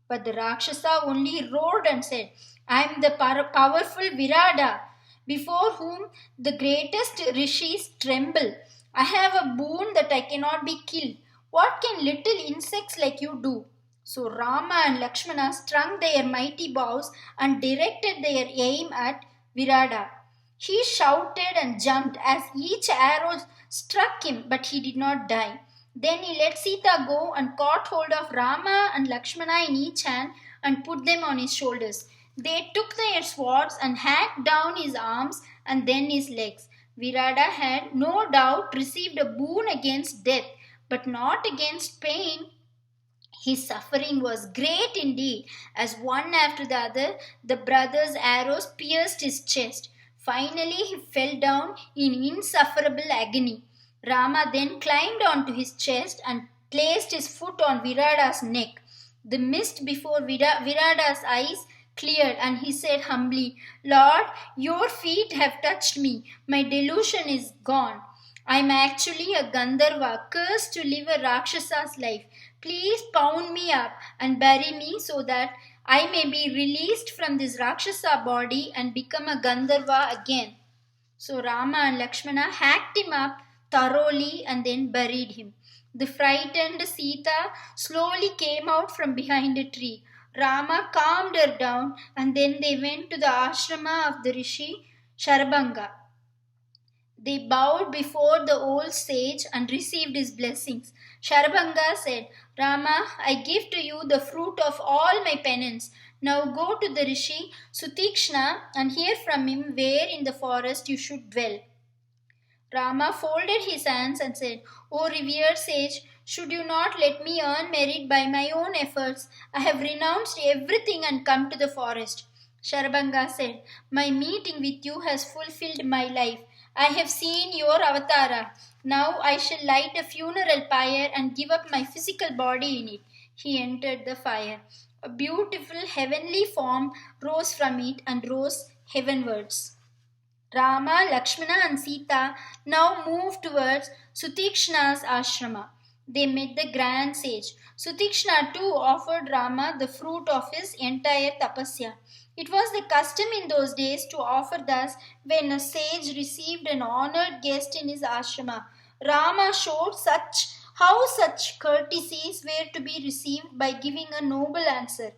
But the Rakshasa only roared and said, "I am the powerful Virada, before whom the greatest rishis tremble. I have a boon that I cannot be killed. What can little insects like you do?" So Rama and Lakshmana strung their mighty bows and directed their aim at Virada. He shouted and jumped as each arrow struck him, but he did not die. Then he let Sita go and caught hold of Rama and Lakshmana in each hand and put them on his shoulders. They took their swords and hacked down his arms and then his legs. Virada had no doubt received a boon against death, but not against pain. His suffering was great indeed, as one after the other the brothers' arrows pierced his chest. Finally, he fell down in insufferable agony. Rama then climbed onto his chest and placed his foot on Virada's neck. The mist before Virada's eyes cleared, and he said humbly, "Lord, your feet have touched me. My delusion is gone. I am actually a Gandharva, cursed to live a Rakshasa's life. Please pound me up and bury me so that I may be released from this Rakshasa body and become a Gandharva again." So Rama and Lakshmana hacked him up thoroughly and then buried him. The frightened Sita slowly came out from behind a tree. Rama calmed her down and then they went to the ashrama of the rishi Sharabanga. They bowed before the old sage and received his blessings. Sharabanga said, "Rama, I give to you the fruit of all my penance. Now go to the rishi Sutikshna and hear from him where in the forest you should dwell." Rama folded his hands and said, O revered sage, should you not let me earn merit by my own efforts? I have renounced everything and come to the forest. Sharabanga said, My meeting with you has fulfilled my life. I have seen your avatara. Now I shall light a funeral pyre and give up my physical body in it. He entered the fire. A beautiful heavenly form rose from it and rose heavenwards. Rama, Lakshmana, and Sita now moved towards Sutikshna's ashrama. They met the grand sage. Sutikshna too offered Rama the fruit of his entire tapasya. It was the custom in those days to offer thus when a sage received an honored guest in his ashrama. Rama showed how such courtesies were to be received by giving a noble answer.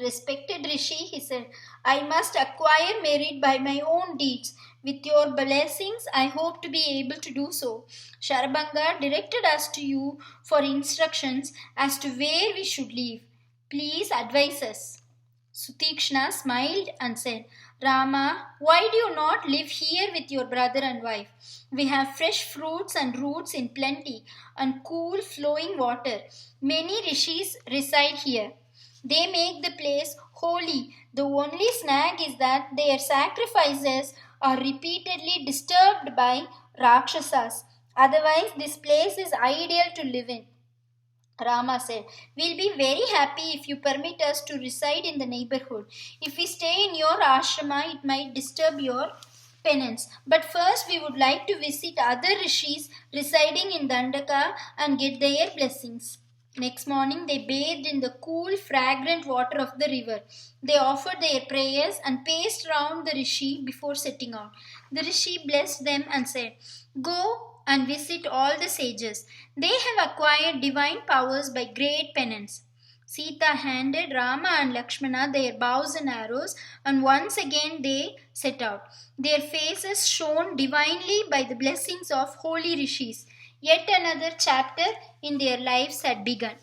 Respected Rishi, he said, I must acquire merit by my own deeds. With your blessings, I hope to be able to do so. Sharabanga directed us to you for instructions as to where we should live. Please advise us. Sutikshna smiled and said, Rama, why do you not live here with your brother and wife? We have fresh fruits and roots in plenty and cool flowing water. Many rishis reside here. They make the place holy. The only snag is that their sacrifices are repeatedly disturbed by Rakshasas. Otherwise, this place is ideal to live in. Rama said, We'll be very happy if you permit us to reside in the neighborhood. If we stay in your ashrama, it might disturb your penance. But first, we would like to visit other rishis residing in Dandaka and get their blessings. Next morning, they bathed in the cool, fragrant water of the river. They offered their prayers and paced round the rishi before setting out. The rishi blessed them and said, Go and visit all the sages. They have acquired divine powers by great penance. Sita handed Rama and Lakshmana their bows and arrows, and once again they set out. Their faces shone divinely by the blessings of holy rishis. Yet another chapter in their lives had begun.